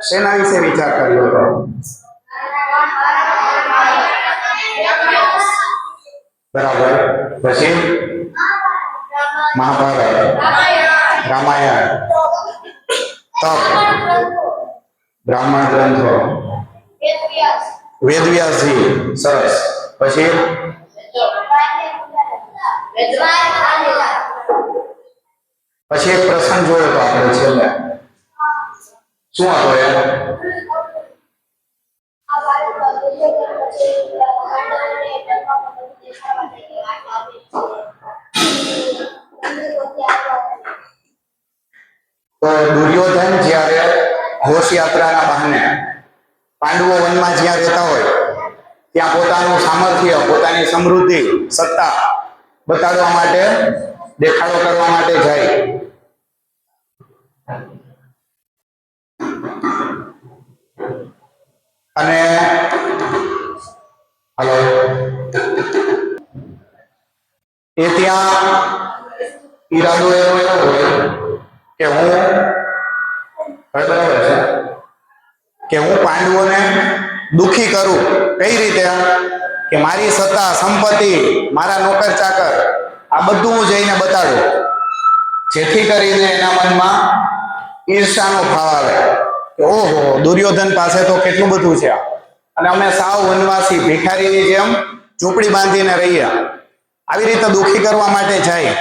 શેના વિશે વિચાર કર્યો હતો? બરાબર. પછી મહાભારત, રામાયણ, તપ, બ્રાહ્મણ ગ્રંથો, વેદવ્યાસજી. સરસ. પછી પછી એક પ્રસંગ જોયો તો આપણે છેલ્લે. શું હતો એ? તો દુર્યોધન જ્યારે ઘોષ યાત્રાના બહાને પાંડવો વનમાં જ્યાં રહેતા હોય ત્યાં પોતાનું સામર્થ્ય, પોતાની સમૃદ્ધિ, સત્તા બતાડવા માટે, દેખાડો કરવા માટે જાય. અને હાલો એ ત્યાં ઈરાદો એવો હોય કે બરાબર છે કે હું પાંડવોને દુખી કરું. કઈ રીતે? કે મારી સત્તા, સંપત્તિ, મારા નોકર ચાકર આ બધું હું જઈને બતાડું, જેથી કરીને એના મનમાં ઈર્ષાનો ભાવ આવે કે ઓહો, દુર્યોધન પાસે તો કેટલું બધું છે અને અમે સાવ વનવાસી ભિખારીની જેમ ઝૂંપડી બાંધીને રહીએ. આવી રીતે દુખી કરવા માટે જાય.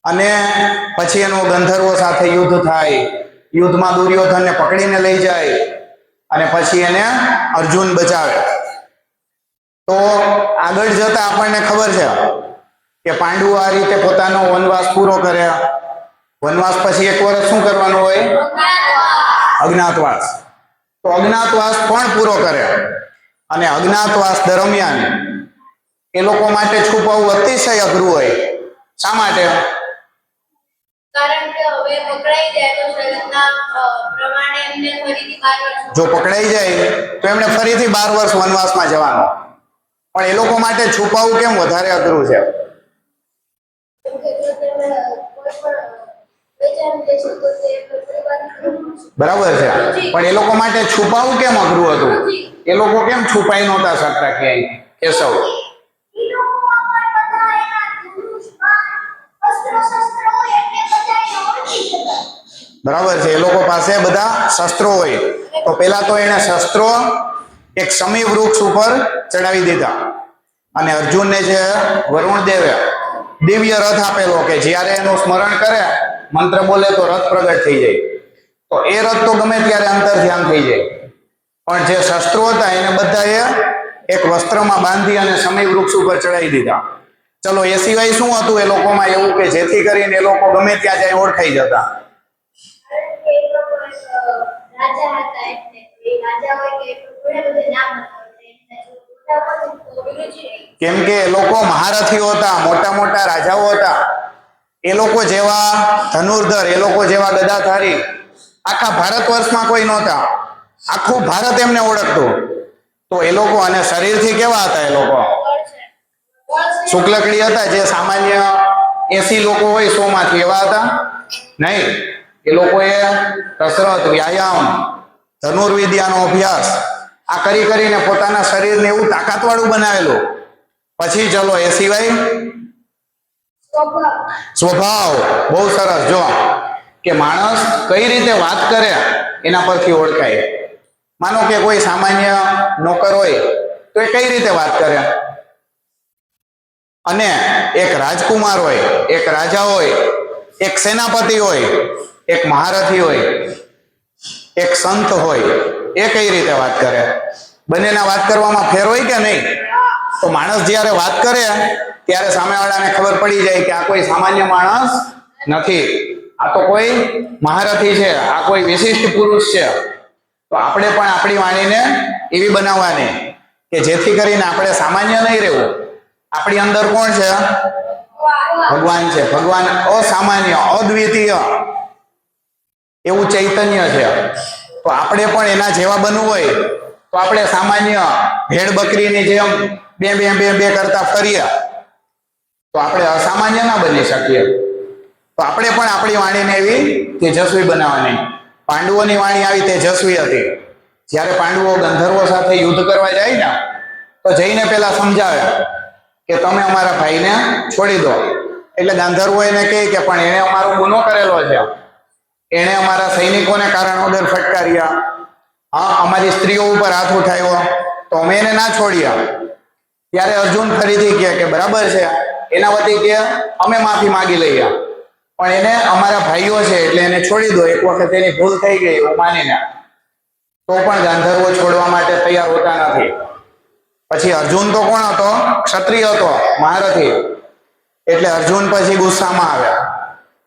અને પછી એનો ગંધર્વો સાથે યુદ્ધ થાય. યુદ્ધમાં દુર્યોધનને પકડીને લઈ જાય અને પછી એને અર્જુન બચાવે. તો આગળ જતા આપણને ખબર છે કે પાંડવો આ રીતે પોતાનો વનવાસ પૂરો કરે. વનવાસ પછી 1 વર્ષ શું કરવાનું હોય? અજ્ઞાતવાસ. તો અજ્ઞાતવાસ પણ પૂરો કરે. અને અજ્ઞાતવાસ દરમિયાન એ લોકો માટે છુપાવવું અતિશય અઘરું હોય. શા માટે? કારણ કે હવે પકડાઈ જાય તો શરતના પ્રમાણે એમને ફરીથી 12 વર્ષ, જો પકડાઈ જાય તો એમને ફરીથી 12 વર્ષ વનવાસમાં જવાનું. પણ એ લોકો માટે છુપાવવું કેમ વધારે અઘરું છે? બરાબર છે. પણ એ લોકો માટે છુપાવવું કેમ અઘરું હતું? એ લોકો કેમ છુપાઈ નહોતા શકતા ક્યાંય? કેશવ, બરાબર છે. એ લોકો પાસે બધા શસ્ત્રો હોય. તો પેલા તો એને શસ્ત્રો એક શમી વૃક્ષ ઉપર ચડાવી દીધા. અને અર્જુનને જે વરુણ દેવે દિવ્ય રથ આપેલો કે જ્યારે એનું સ્મરણ કરે, મંત્ર બોલે તો રથ પ્રગટ થઈ જાય. તો એ રથ તો ગમે ત્યારે અંતર ધ્યાન થઈ જાય. પણ જે શસ્ત્રો હતા એને બધાએ એક વસ્ત્રમાં બાંધી અને શમી વૃક્ષ ઉપર ચડાવી દીધા. ચલો, એ સિવાય શું હતું એ લોકોમાં એવું કે જેથી કરીને એ લોકો ગમે ત્યાં જાય ઓળખાઈ જતા? કેમ કે એ લોકો મહારથીઓ હતા, મોટા મોટા રાજાઓ હતા. એ લોકો જેવા ધનુર્ધર, એ લોકો જેવા ગદાધારી આખા ભારત વર્ષમાં કોઈ નહોતા. આખું ભારત એમને ઓળખતું. તો એ લોકો, અને શરીરથી કેવા હતા એ લોકો? શુક્લકડી હતા. જે સામાન્ય 80 લોકો હોય 100 માંથી, એવા હતા નહીં. એ લોકોએ કસરત, વ્યાયામ, ધનુર્વિદ્યાનો અભ્યાસ આ કરી કરીને પોતાના શરીરને એવું તાકાતવાળું બનાવેલું. પછી ચલો, એ સિવાય સ્વભાવ. બહુ સરસ. જો કે માણસ કઈ રીતે વાત કરે એના પરથી ઓળખાય. માનો કે કોઈ સામાન્ય નોકર હોય તો એ કઈ રીતે વાત કરે, અને એક રાજકુમાર હોય, એક રાજા હોય, એક સેનાપતિ હોય, એક મહારથી હોય, એક સંત હોય, એ કઈ રીતે વાત કરે? બંનેના વાત કરવામાં ફેર હોય કે નહીં? તો માણસ જ્યારે વાત કરે ત્યારે સામેવાળાને ખબર પડી જાય કે આ કોઈ સામાન્ય માણસ નથી, આ તો કોઈ મહારથી છે, આ કોઈ વિશિષ્ટ પુરુષ છે. તો આપણે પણ આપણી વાણીને એવી બનાવવાની કે જેથી કરીને આપણે સામાન્ય નહીં રહેવું. આપણી અંદર કોણ છે? ભગવાન છે. ભગવાન અસામાન્ય, અદ્વિતીય એવું ચૈતન્ય છે. તો આપણે પણ એના જેવા બનવું હોય તો આપણે સામાન્ય ભેડ બકરીની જેમ બે બે બે બે કરતા ફરીએ તો આપણે અસામાન્ય ના બની શકીએ. તો આપણે પણ આપણી વાણીને એવી તેજસ્વી બનાવવાની. પાંડવોની વાણી આવી તેજસ્વી હતી. જ્યારે પાંડવો ગંધર્વો સાથે યુદ્ધ કરવા જાય ને તો જઈને પેલા સમજાવે કે તમે અમારા ભાઈને છોડી દો. એટલે ગાંધર્વો એને કહે કે પણ એણે અમારો ગુનો કરેલો છે, એણે અમારા સૈનિકોને કારણ વગર ફટકાર્યા, હા અમારી સ્ત્રીઓ ઉપર હાથ ઉઠાવ્યો, તો અમે એને ના છોડ્યા. ત્યારે અર્જુન ફરીથી કહે કે બરાબર છે, એના વતી કે અમે માફી માંગી લઈએ, પણ એને અમારા ભાઈઓ છે એટલે એને છોડી દો, એક વખત એની ભૂલ થઈ ગઈ એવું માનીને. તો પણ ગાંધર્વો છોડવા માટે તૈયાર હોતા નથી. પછી અર્જુન તો કોણ હતો? ક્ષત્રિય હતો, મહારથી. એટલે અર્જુન પછી ગુસ્સામાં આવ્યા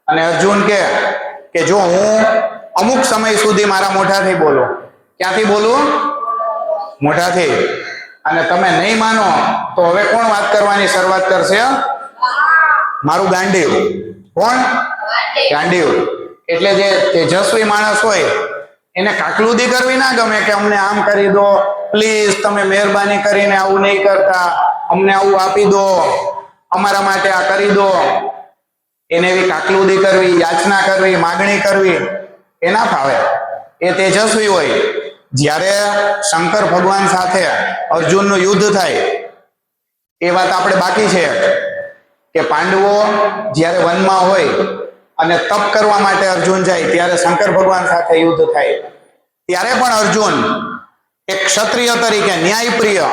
અને અર્જુન કે જો હું અમુક સમય સુધી મારા મોઢાથી બોલું. ક્યાંથી બોલું? મોઢાથી. અને તમે નહીં માનો તો હવે કોણ વાત કરવાની શરૂઆત કરશે? મારું ગાંડીવ. કોણ? ગાંડીવ. એટલે જે તેજસ્વી માણસ હોય એને કાકલુદી કરવી ના ગમે કે અમને આમ કરી દો, પ્લીઝ તમે મહેરબાની કરીને આવું નહીં કરતા, અમને આવું આપી દો, અમારા માટે આ કરી દો. એને એવી કાકલુદી કરવી, યાચના કરવી, માગણી કરવી એ ના ફાવે. એ તેજસ્વી હોય. જ્યારે શંકર ભગવાન સાથે અર્જુનનું યુદ્ધ થાય એ વાત આપણે બાકી છે કે પાંડવો જ્યારે વનમાં હોય અને તપ કરવા માટે અર્જુન જાય ત્યારે શંકર ભગવાન સાથે યુદ્ધ થાય. ત્યારે પણ અર્જુન એક ક્ષત્રિય તરીકે ન્યાયપ્રિય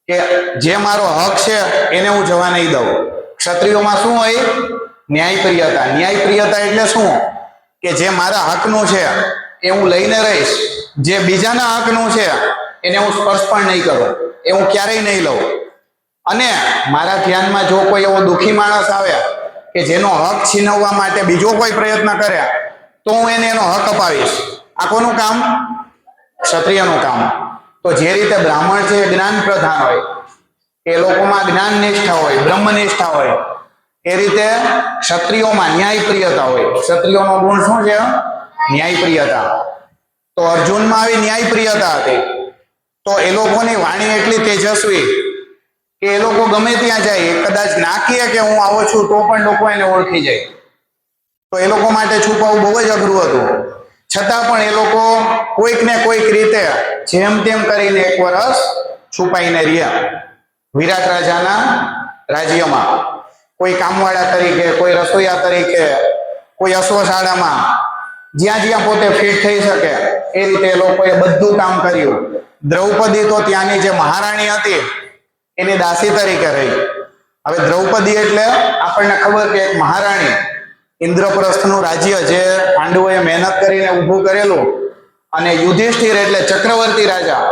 કે જે મારો હક છે એને હું જવા નહીં દઉં. ક્ષત્રિયોમાં શું હોય? ન્યાયપ્રિયતા. ન્યાયપ્રિયતા એટલે શું? કે જે મારા હકનું છે એ હું લઈને રહીશ, જે બીજાના હકનું છે એને હું સ્પર્શ પણ નહીં કરું, એ હું ક્યારેય નહીં લઉં. અને મારા ધ્યાનમાં જો કોઈ એવો દુઃખી માણસ આવે કે જેનો હક છીનવવા માટે બીજો કોઈ પ્રયત્ન કરે તો હું એને એનો હક અપાવીશ. આ કોનું કામ? ક્ષત્રિયનું કામ. તો જે રીતે બ્રાહ્મણ છે જ્ઞાન પ્રધાન હોય, એ લોકોમાં જ્ઞાન નિષ્ઠા હોય, બ્રહ્મનિષ્ઠા હોય, એ રીતે ક્ષત્રિયોમાં ન્યાયપ્રિયતા હોય. ક્ષત્રિયોનો ગુણ શું છે? ન્યાયપ્રિયતા. તો અર્જુનમાં આવી ન્યાયપ્રિયતા હતી. તો એ લોકોની વાણી એટલી તેજસ્વી કે એ લોકો ગમે ત્યાં જાય, કદાચ ના કહે કે હું આવો છું તો પણ લોકો એને ઓળખી જાય. તો એ લોકો માટે છુપાવવું બહુ જ અઘરું હતું. છતાં પણ એ લોકો કોઈક ને કોઈક રીતે જેમ તેમ કરીને એક વર્ષ છુપાઈને રહ્યા. વિરાટ રાજાના રાજ્યમાં કોઈ કામવાળા તરીકે, કોઈ રસોઈયા તરીકે, કોઈ અશ્વશાળામાં, જ્યાં જ્યાં પોતે ફિટ થઈ શકે એ રીતે એ લોકોએ બધું કામ કર્યું. દ્રૌપદી તો ત્યાંની જે મહારાણી હતી એની દાસી તરીકે રહી. હવે દ્રૌપદી એટલે આપણને ખબર કે એક મહારાણી, ઇન્દ્રપ્રસ્થનું રાજ્ય જે પાંડવોએ મહેનત કરીને ઊભું કરેલું, અને યુધિષ્ઠિર એટલે ચક્રવર્તી રાજા,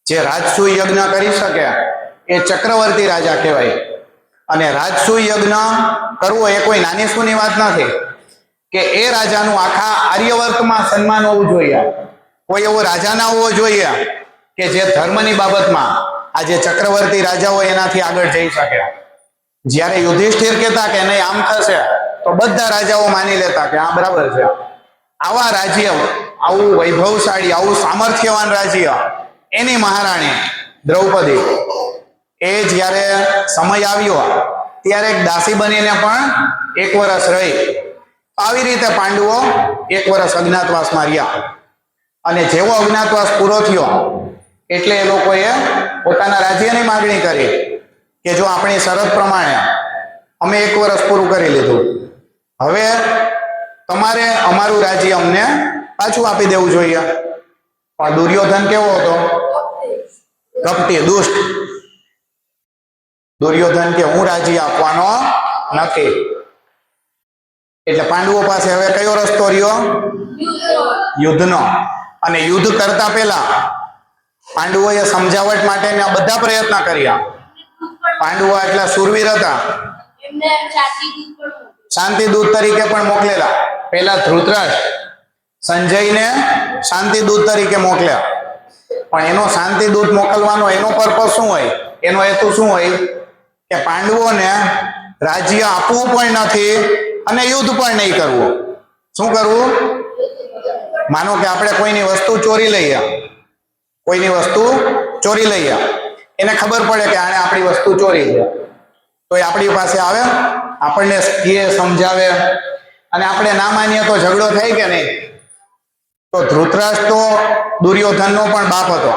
જે રાજસૂય યજ્ઞ કરી શકે એ ચક્રવર્તી રાજા કહેવાય. અને રાજસૂય યજ્ઞ કરવો એ કોઈ નાની સૂની વાત નથી કે એ રાજાનું આખા આર્યવર્તમાં સન્માન હોવું જોઈએ. કોઈ એવો રાજા ના હોવો જોઈએ કે જે ધર્મની બાબતમાં આ જે ચક્રવર્તી રાજા હોય એનાથી આગળ જઈ શકે. જ્યારે યુધિષ્ઠિર કહેતા કે નહીં આમ થશે તો બધા રાજાઓ માની લેતા કે હા બરાબર છે. આવા રાજ્ય, આવું વૈભવશાળી, આવું સામર્થ્યવાન રાજ્ય, એની મહારાણી દ્રૌપદી એ જ્યારે સમય આવ્યો ત્યારે એક દાસી બનીને પણ એક વર્ષ રહી. આવી રીતે પાંડવો એક વર્ષ અજ્ઞાતવાસમાં રહ્યા. અને જેવો અજ્ઞાતવાસ પૂરો થયો એટલે એ લોકોએ પોતાના રાજ્યની માગણી કરી કે જો આપણી શરત પ્રમાણે અમે એક વર્ષ પૂરું કરી લીધું, હવે તમારે અમારું રાજ્ય અમને પાછું આપી દેવું જોઈએ. પણ દુર્યોધન કેવો હતો? કપટી, દુષ્ટ. દુર્યોધન કે હું રાજ્ય આપવાનો નથી. એટલે પાંડવો પાસે હવે કયો રસ્તો રહ્યો? યુદ્ધનો. અને યુદ્ધ કરતા પહેલા પાંડવોએ સમજાવટ માટેના બધા પ્રયત્ન કર્યા. પાંડવો એટલા શૂરવીર હતા, એમને શાંતિદૂત તરીકે પણ મોકલેલા. પહેલા ધૃતરાષ્ટ્ર સંજયને શાંતિદૂત તરીકે મોકલ્યા. પણ એનો શાંતિદૂત મોકલવાનો એનો પર્પસ શું હોય? એનો હેતુ શું હોય? કે પાંડવોને રાજ્ય આપવું પણ નથી અને યુદ્ધ પણ નહીં કરવું. શું કરવું? માનો કે આપણે કોઈની વસ્તુ ચોરી લઈએ, કોઈની વસ્તુ ચોરી લઈએ, એને ખબર પડે કે આણે આપણી વસ્તુ ચોરી છે, તો એ આપણી પાસે આવે, આપણને કહે, સમજાવે, અને આપણે ના માનીએ તો ઝઘડો થાય કે નહીં? તો ધૃતરાષ્ટ્ર તો દુર્યોધનનો પણ બાપ હતો,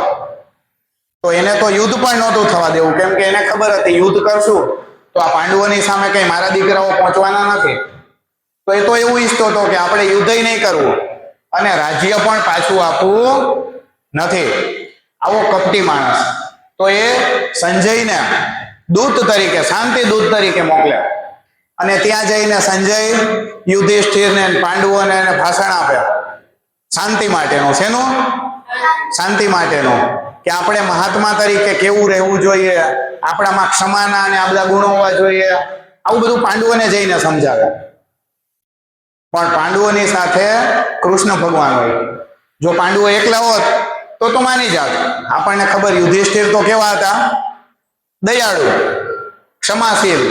તો એને તો યુદ્ધ પણ નહોતું થવા દેવું, કેમ કે એને ખબર હતી યુદ્ધ કરશું તો આ પાંડવોની સામે કઈ મારા દીકરાઓ પહોંચવાના નથી. તો એ તો એવું ઈચ્છતો હતો કે આપણે યુદ્ધ નહીં કરવું અને રાજ્ય પણ પાછું આપવું નથી. આવો કપટી માણસ. તો એ સંજયને દૂત તરીકે, શાંતિ દૂત તરીકે મોકલે અને ત્યાં જઈને સંજય યુધિષ્ઠિરને પાંડવોને એને ભાષણ આપે શાંતિ માટેનું. શેનું? શાંતિ માટેનું. કે આપણે મહાત્મા તરીકે કેવું રહેવું જોઈએ, આપણામાં ક્ષમાના અને આ બધા ગુણો હોવા જોઈએ, આવું બધું પાંડવોને જઈને સમજાવે. પણ પાંડવોની સાથે કૃષ્ણ ભગવાન હોય. જો પાંડવો એકલા હોત તો માની જાત. આપણને ખબર યુધિષ્ઠિર તો કેવા હતા? દયાળુ, ક્ષમાશીલ,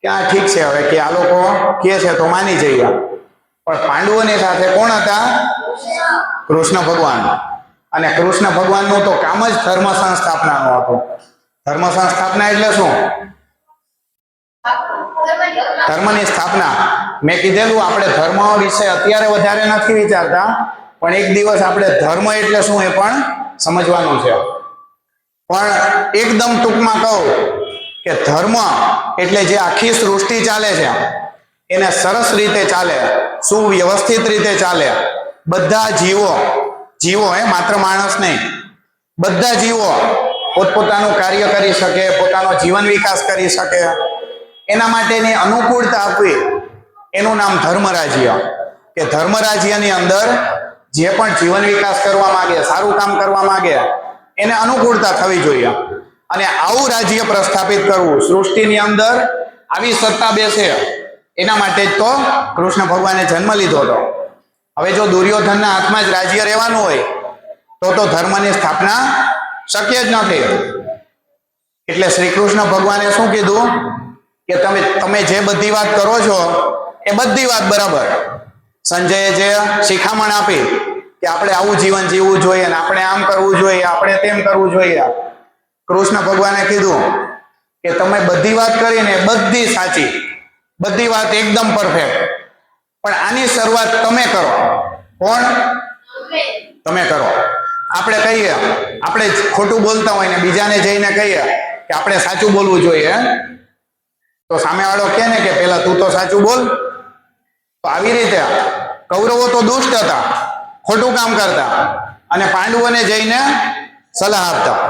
કે આ ઠીક છે, હવે કે આ લોકો કે છે તો માની જઈએ. પણ પાંડવોની સાથે કોણ હતા? કૃષ્ણ ભગવાન. અને કૃષ્ણ ભગવાનનું તો કામ જ ધર્મ સંસ્થાપનાનું હતું. ધર્મ સંસ્થાપના એટલે શું? ધર્મની સ્થાપના. મેં કીધેલું આપણે ધર્મ વિશે અત્યારે વધારે નથી વિચારતા, પણ એક દિવસ આપણે ધર્મ એટલે શું એ પણ સમજવાનું છે. પણ એકદમ ટૂંકમાં કહું કે ધર્મ એટલે જે આખી સૃષ્ટિ ચાલે છે એને સરસ રીતે ચાલે, સુવ્યવસ્થિત રીતે ચાલે. બધા જીવો માત્ર માણસ નહીં, બધા જીવો પોતપોતાનું કાર્ય કરી શકે, પોતાનો જીવન વિકાસ કરી શકે, એના માટેની અનુકૂળતા આપવી, એનું નામ ધર્મરાજ્ય. કે ધર્મરાજ્યની અંદર જે પણ જીવન વિકાસ કરવા માંગે, સારું કામ કરવા માંગે, એને અનુકૂળતા થવી જોઈએ. અને આવું રાજ્ય પ્રસ્થાપિત કરવું, સૃષ્ટિની અંદર આવી સત્તા બેસે, એના માટે જ તો કૃષ્ણ ભગવાને જન્મ લીધો હતો. હવે જો દુર્યોધનના હાથમાં જ રાજ્ય રહેવાનું હોય તો ધર્મની સ્થાપના શક્ય જ નથી. એટલે શ્રી કૃષ્ણ ભગવાને શું કીધું કે તમે જે બધી વાત કરો છો એ બધી વાત બરાબર. સંજયે જે શિખામણ આપી કે આપણે આવું જીવન જીવવું જોઈએ ને આપણે આમ કરવું જોઈએ, આપણે તેમ કરવું જોઈએ, કૃષ્ણ ભગવાને કીધું કે તમે બધી વાત કરીને બધી સાચી, બધી વાત એકદમ પરફેક્ટ, પણ આની શરૂઆત તમે કરો. કોણ? તમે કરો. આપણે કહીએ, આપણે ખોટું બોલતા હોય ને બીજાને જઈને કહીએ કે આપણે સાચું બોલવું જોઈએ, તો સામેવાળો કહે ને કે પેલા તું તો સાચું બોલ. તો આવી રીતે કૌરવો તો દુષ્ટ હતા, ખોટું કામ કરતા, અને પાંડવોને જઈને સલાહ આપતા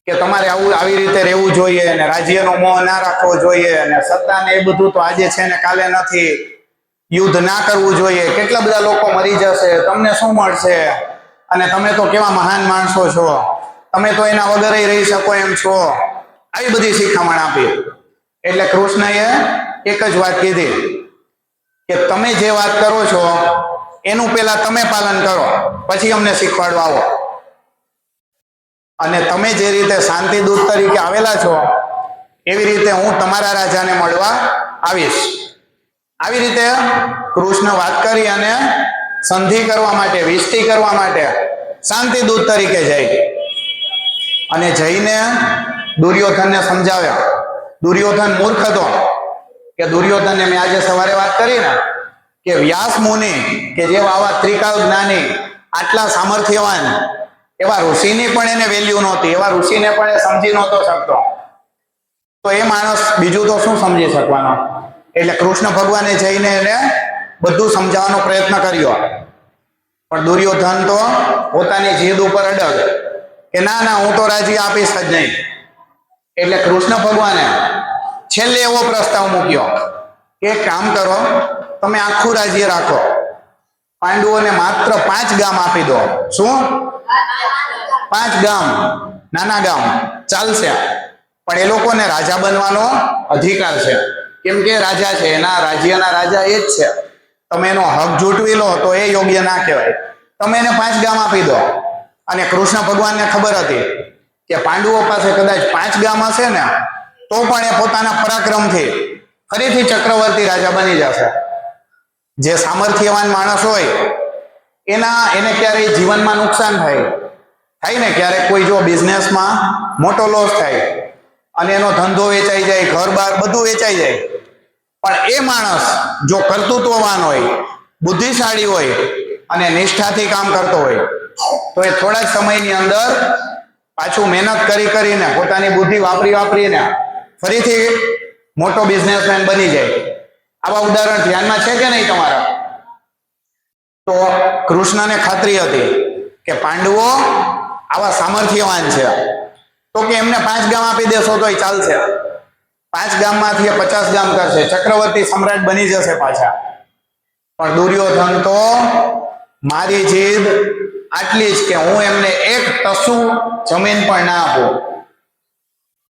કે તમારે આવી રીતે રહેવું જોઈએ અને રાજ્યનો મોહ ના રાખવો જોઈએ અને સત્તા ને એ બધું તો આજે છે ને કાલે નથી, યુદ્ધ ના કરવું જોઈએ, કેટલા બધા લોકો મરી જશે, તમને શું મળશે, અને તમે તો કેવા મહાન માણસો છો, તમે તો એના વગર રહી શકો એમ છો. આવી બધી શિખામણ આપી. એટલે કૃષ્ણએ એક જ વાત કીધી કે તમે જે વાત કરો છો એનું પેલા તમે પાલન કરો, પછી અમને શીખવાડવા આવો. અને તમે જે રીતે શાંતિ દૂત તરીકે આવેલા છો એવી રીતે હું તમારા રાજાને મળવા આવીશ. આવી રીતે કૃષ્ણ વાત કરી અને સંધિ કરવા માટે, વિષ્ટિ કરવા માટે શાંતિ દૂત તરીકે જાય અને જઈને દુર્યોધનને સમજાવ્યા. દુર્યોધન મૂર્ખ હતો. કે દુર્યોધનને મેં આજે સવારે વાત કરી ને કે વ્યાસ મુનિ કે જેવા આવા ત્રિકાળ જ્ઞાની, આટલા સામર્થ્યવાન, એવા ઋષિની પણ એને વેલ્યુ નહોતી, એવા ઋષિને પણ એ સમજી નહોતો શકતો, તો એ માણસ બીજું તો શું સમજી શકવાનો. એટલે કૃષ્ણ ભગવાને જઈને એને બધું સમજાવવાનો પ્રયત્ન કર્યો, પણ દુર્યોધન તો પોતાની જીદ ઉપર અડગ કે ના હું તો રાજ્ય આપીશ જ નહીં. એટલે કૃષ્ણ ભગવાને છેલ્લે એવો પ્રસ્તાવ મૂક્યો કે એક કામ કરો, તમે આખું રાજ્ય રાખો, પાંડવોને માત્ર 5 ગામ આપી દો. શું? 5 ગામ, નાના ગામ ચાલશે, પણ એ લોકોને રાજા બનવાનો અધિકાર છે, કેમ કે રાજા છે, એના રાજ્યના રાજા એ જ છે. તમે એનો હક જૂટવી લો તો એ યોગ્ય ના કહેવાય. તમે એને 5 ગામ આપી દો. અને કૃષ્ણ ભગવાનને ખબર હતી કે પાંડવો પાસે કદાચ 5 ગામ હશે ને તો પણ એ પોતાના પરાક્રમથી ફરીથી ચક્રવર્તી રાજા બની જશે. જે સામર્થ્યવાન માણસ હોય એને ક્યારેય જીવનમાં નુકસાન થાય ને, ક્યારેક કોઈ જો બિઝનેસમાં મોટો લોસ થાય અને એનો ધંધો વેચાઈ જાય, ઘર-બાર બધું વેચાઈ જાય, પણ એ માણસ જો કર્તૃત્વવાન હોય, બુદ્ધિશાળી હોય અને નિષ્ઠાથી કામ કરતો હોય તો એ થોડા જ સમયની અંદર પાછું મહેનત કરીને પોતાની બુદ્ધિ વાપરીને ફરીથી મોટો બિઝનેસમેન બની જાય. આવા ઉદાહરણ ધ્યાનમાં છે કે નહીં તમારા? તો કૃષ્ણને ખાતરી હતી કે પાંડવો આવા સામર્થ્યવાન છે, તો કે એમને 5 ગામ આપી દેશો તોય ચાલશે. 5 ગામમાંથી 50 ગામ કરશે, ચક્રવર્તી સમ્રાટ બની જશે પાછા. પણ દુર્યોધન તો મારી જીદ આટલી જ કે હું એમને એક તસુ જમીન પણ ના આપું,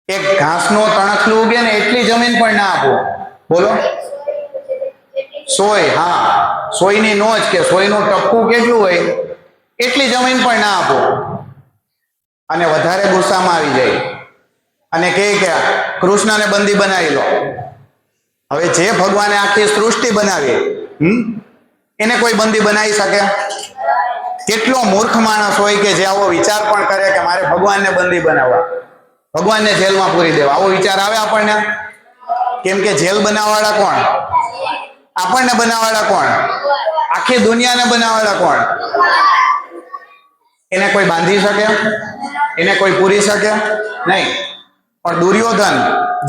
એક ઘાસનો તણખલું ઉગે ને એટલી જમીન પણ ના આપું. બોલો, સોય, હા, સોયની નોચ કે સોયનું ટપકું કેટલું હોય એટલી જમીન પણ ના આપો. અને વધારે ગુસ્સામાં આવી જાય અને કહે કે કૃષ્ણને બંદી બનાવી લો. હવે જે ભગવાને આખી સૃષ્ટિ બનાવી એને કોઈ બંદી બનાવી શકે? કેટલો મૂર્ખ માણસ હોય કે જે આવો વિચાર પણ કરે કે મારે ભગવાનને બંદી બનાવવા, ભગવાનને જેલમાં પૂરી દેવા. આવો વિચાર આવે આપણને? કેમ કે જેલ બનાવવાળા કોણ? આપણને બનાવવાળા કોણ? આખી દુનિયાને બનાવવાળા કોણ? એને કોઈ બાંધી શકે? એને કોઈ પૂરી શકે નહીં. પણ દુર્યોધન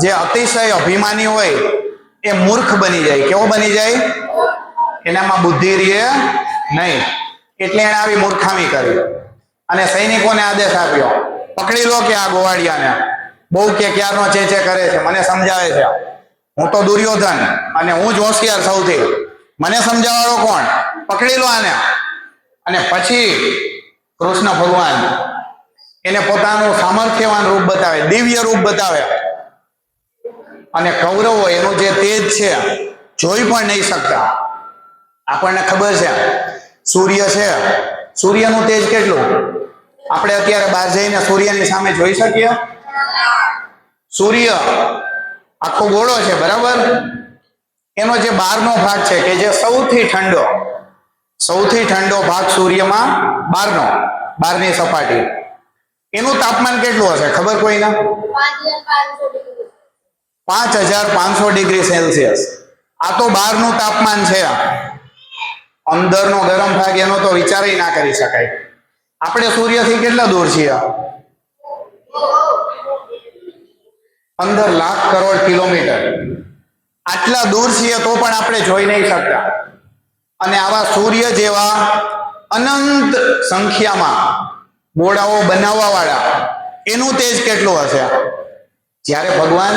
જે અતિશય અભિમાની હોય એ મૂર્ખ બની જાય. કેવો બની જાય? એનામાં બુદ્ધિ રહે નહીં. એટલે એને આવી મૂર્ખામી કરી અને સૈનિકોને આદેશ આપ્યો, પકડી લો કે આ ગોવાળિયાને. બહુ કે ક્યારનો ચેચે કરે છે, મને સમજાવે છે. હું તો દુર્યોધન અને હું જ હોશિયાર સૌથી, મને સમજાવવાળો કોણ? પકડી લો આને. અને પછી કૃષ્ણ ભગવાન એને પોતાનું સામર્થ્યવાન રૂપ બતાવે, દિવ્ય રૂપ બતાવે. અને કૌરવો એનું જે તેજ છે જોઈ પણ નહીં શકતા. આપણને ખબર છે સૂર્ય છે, સૂર્યનું તેજ કેટલું? આપણે અત્યારે બહાર જઈને સૂર્યની સામે જોઈ શકીએ? સૂર્ય આખો ગોળો છે, બરાબર? એનો જે બહારનો ભાગ છે કે જે સૌથી ઠંડો ભાગ સૂર્યમાં બહારની સપાટી, એનું તાપમાન કેટલું હશે ખબર કોઈને? 5500 ડિગ્રી સેલ્સિયસ. આ તો બહારનું તાપમાન છે. અંદરનો ગરમ ભાગ એનો તો વિચાર ના કરી શકાય. આપણે સૂર્યથી કેટલા દૂર છીએ? 15 લાખ કરોડ કિલોમીટર. આટલા દૂર છીએ તો પણ આપણે જોઈ નહીં શકતા. અને આવા સૂર્ય જેવા અનંત સંખ્યામાં ગોળાઓ બનાવવા વાળા એનું તેજ કેટલું હશે? જ્યારે ભગવાન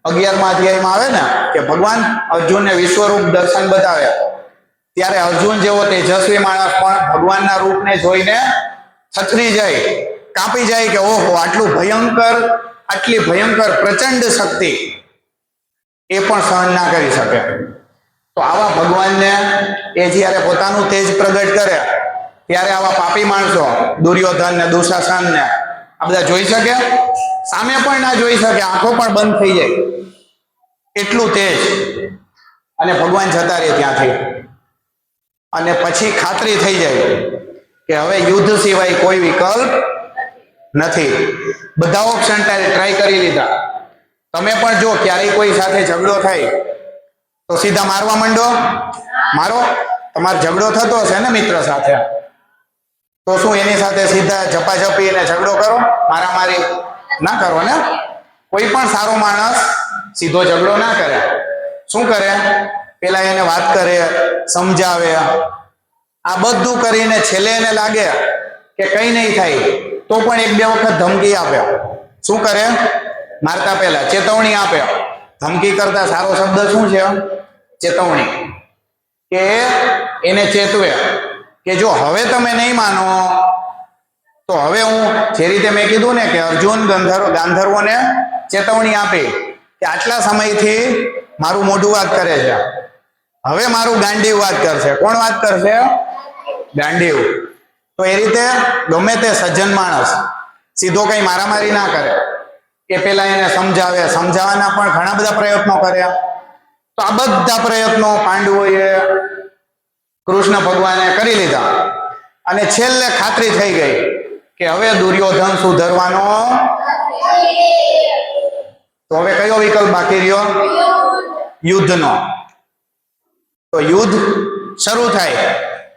11મા અધ્યાયમાં આવે ને કે ભગવાન અર્જુનને વિશ્વરૂપ દર્શન બતાવ્યા, ત્યારે અર્જુન જેવો તેજસ્વી માણસ પણ ભગવાનના રૂપને જોઈને થથરી જાય, કાપી જાય કે ઓહો, આટલી ભયંકર પ્રચંડ શક્તિ એ પણ સહન ના કરી શકે. તો આવા ભગવાનને એ જ્યારે પોતાનું તેજ પ્રગટ કરે ત્યારે આવા પાપી માણસો દુર્યોધન ને દુશાસન ને આ બધા જોઈ શકે? સામે પણ ના જોઈ શકે, આંખો પણ બંધ થઈ જાય, એટલું તેજ. અને ભગવાન જતા રહે ત્યાંથી. અને પછી ખાતરી થઈ જાય કે હવે યુદ્ધ સિવાય કોઈ વિકલ્પ નથી. બધા ઓપ્શન ટ્રાય કરી લીધા. તમે પણ જો ક્યારેય કોઈ સાથે ઝઘડો થાય તો સીધા મારવા માંડો? મારો? તમારો ઝઘડો થતો હશે ને મિત્ર સાથે, તો શું એની સાથે સીધા ઝપાઝપી અને ઝઘડો કરો? મારામારી ના કરો ને. કોઈ પણ સારો માણસ સીધો ઝઘડો ના કરે. શું કરે? પેલા એને વાત કરે, સમજાવે, આ બધું કરીને છેલ્લે એને લાગે કે કઈ નહીં થાય તો પણ 1-2 વખત ધમકી આપે. શું કરે? મારતા પહેલા ચેતવણી આપે. ધમકી કરતા સારો શબ્દ શું છે? ચેતવણી. કે એને ચેતવે કે જો હવે તમે નહીં માનો તો હવે હું જે રીતે મેં કીધું ને કે અર્જુન ગાંધર્વોને ચેતવણી આપી કે આટલા સમયથી મારું મોઢું વાત કરે છે, હવે મારું ગાંડીવ વાત કરશે. કોણ વાત કરશે? ગાંડીવ. તો એ રીતે ગમે તે સજ્જન માણસ સીધો કઈ મારામારી ના કરે. એ પેલા એને સમજાવે, સમજાવવાના પણ ઘણા બધા પ્રયત્નો કર્યા. તો આ બધા પ્રયત્નો પાંડવોએ કૃષ્ણ ભગવાને કરી લીધા અને છેલ્લે ખાતરી થઈ ગઈ કે હવે દુર્યોધન સુધરવાનો. તો હવે કયો વિકલ્પ બાકી રહ્યો? યુદ્ધનો. તો યુદ્ધ શરૂ થાય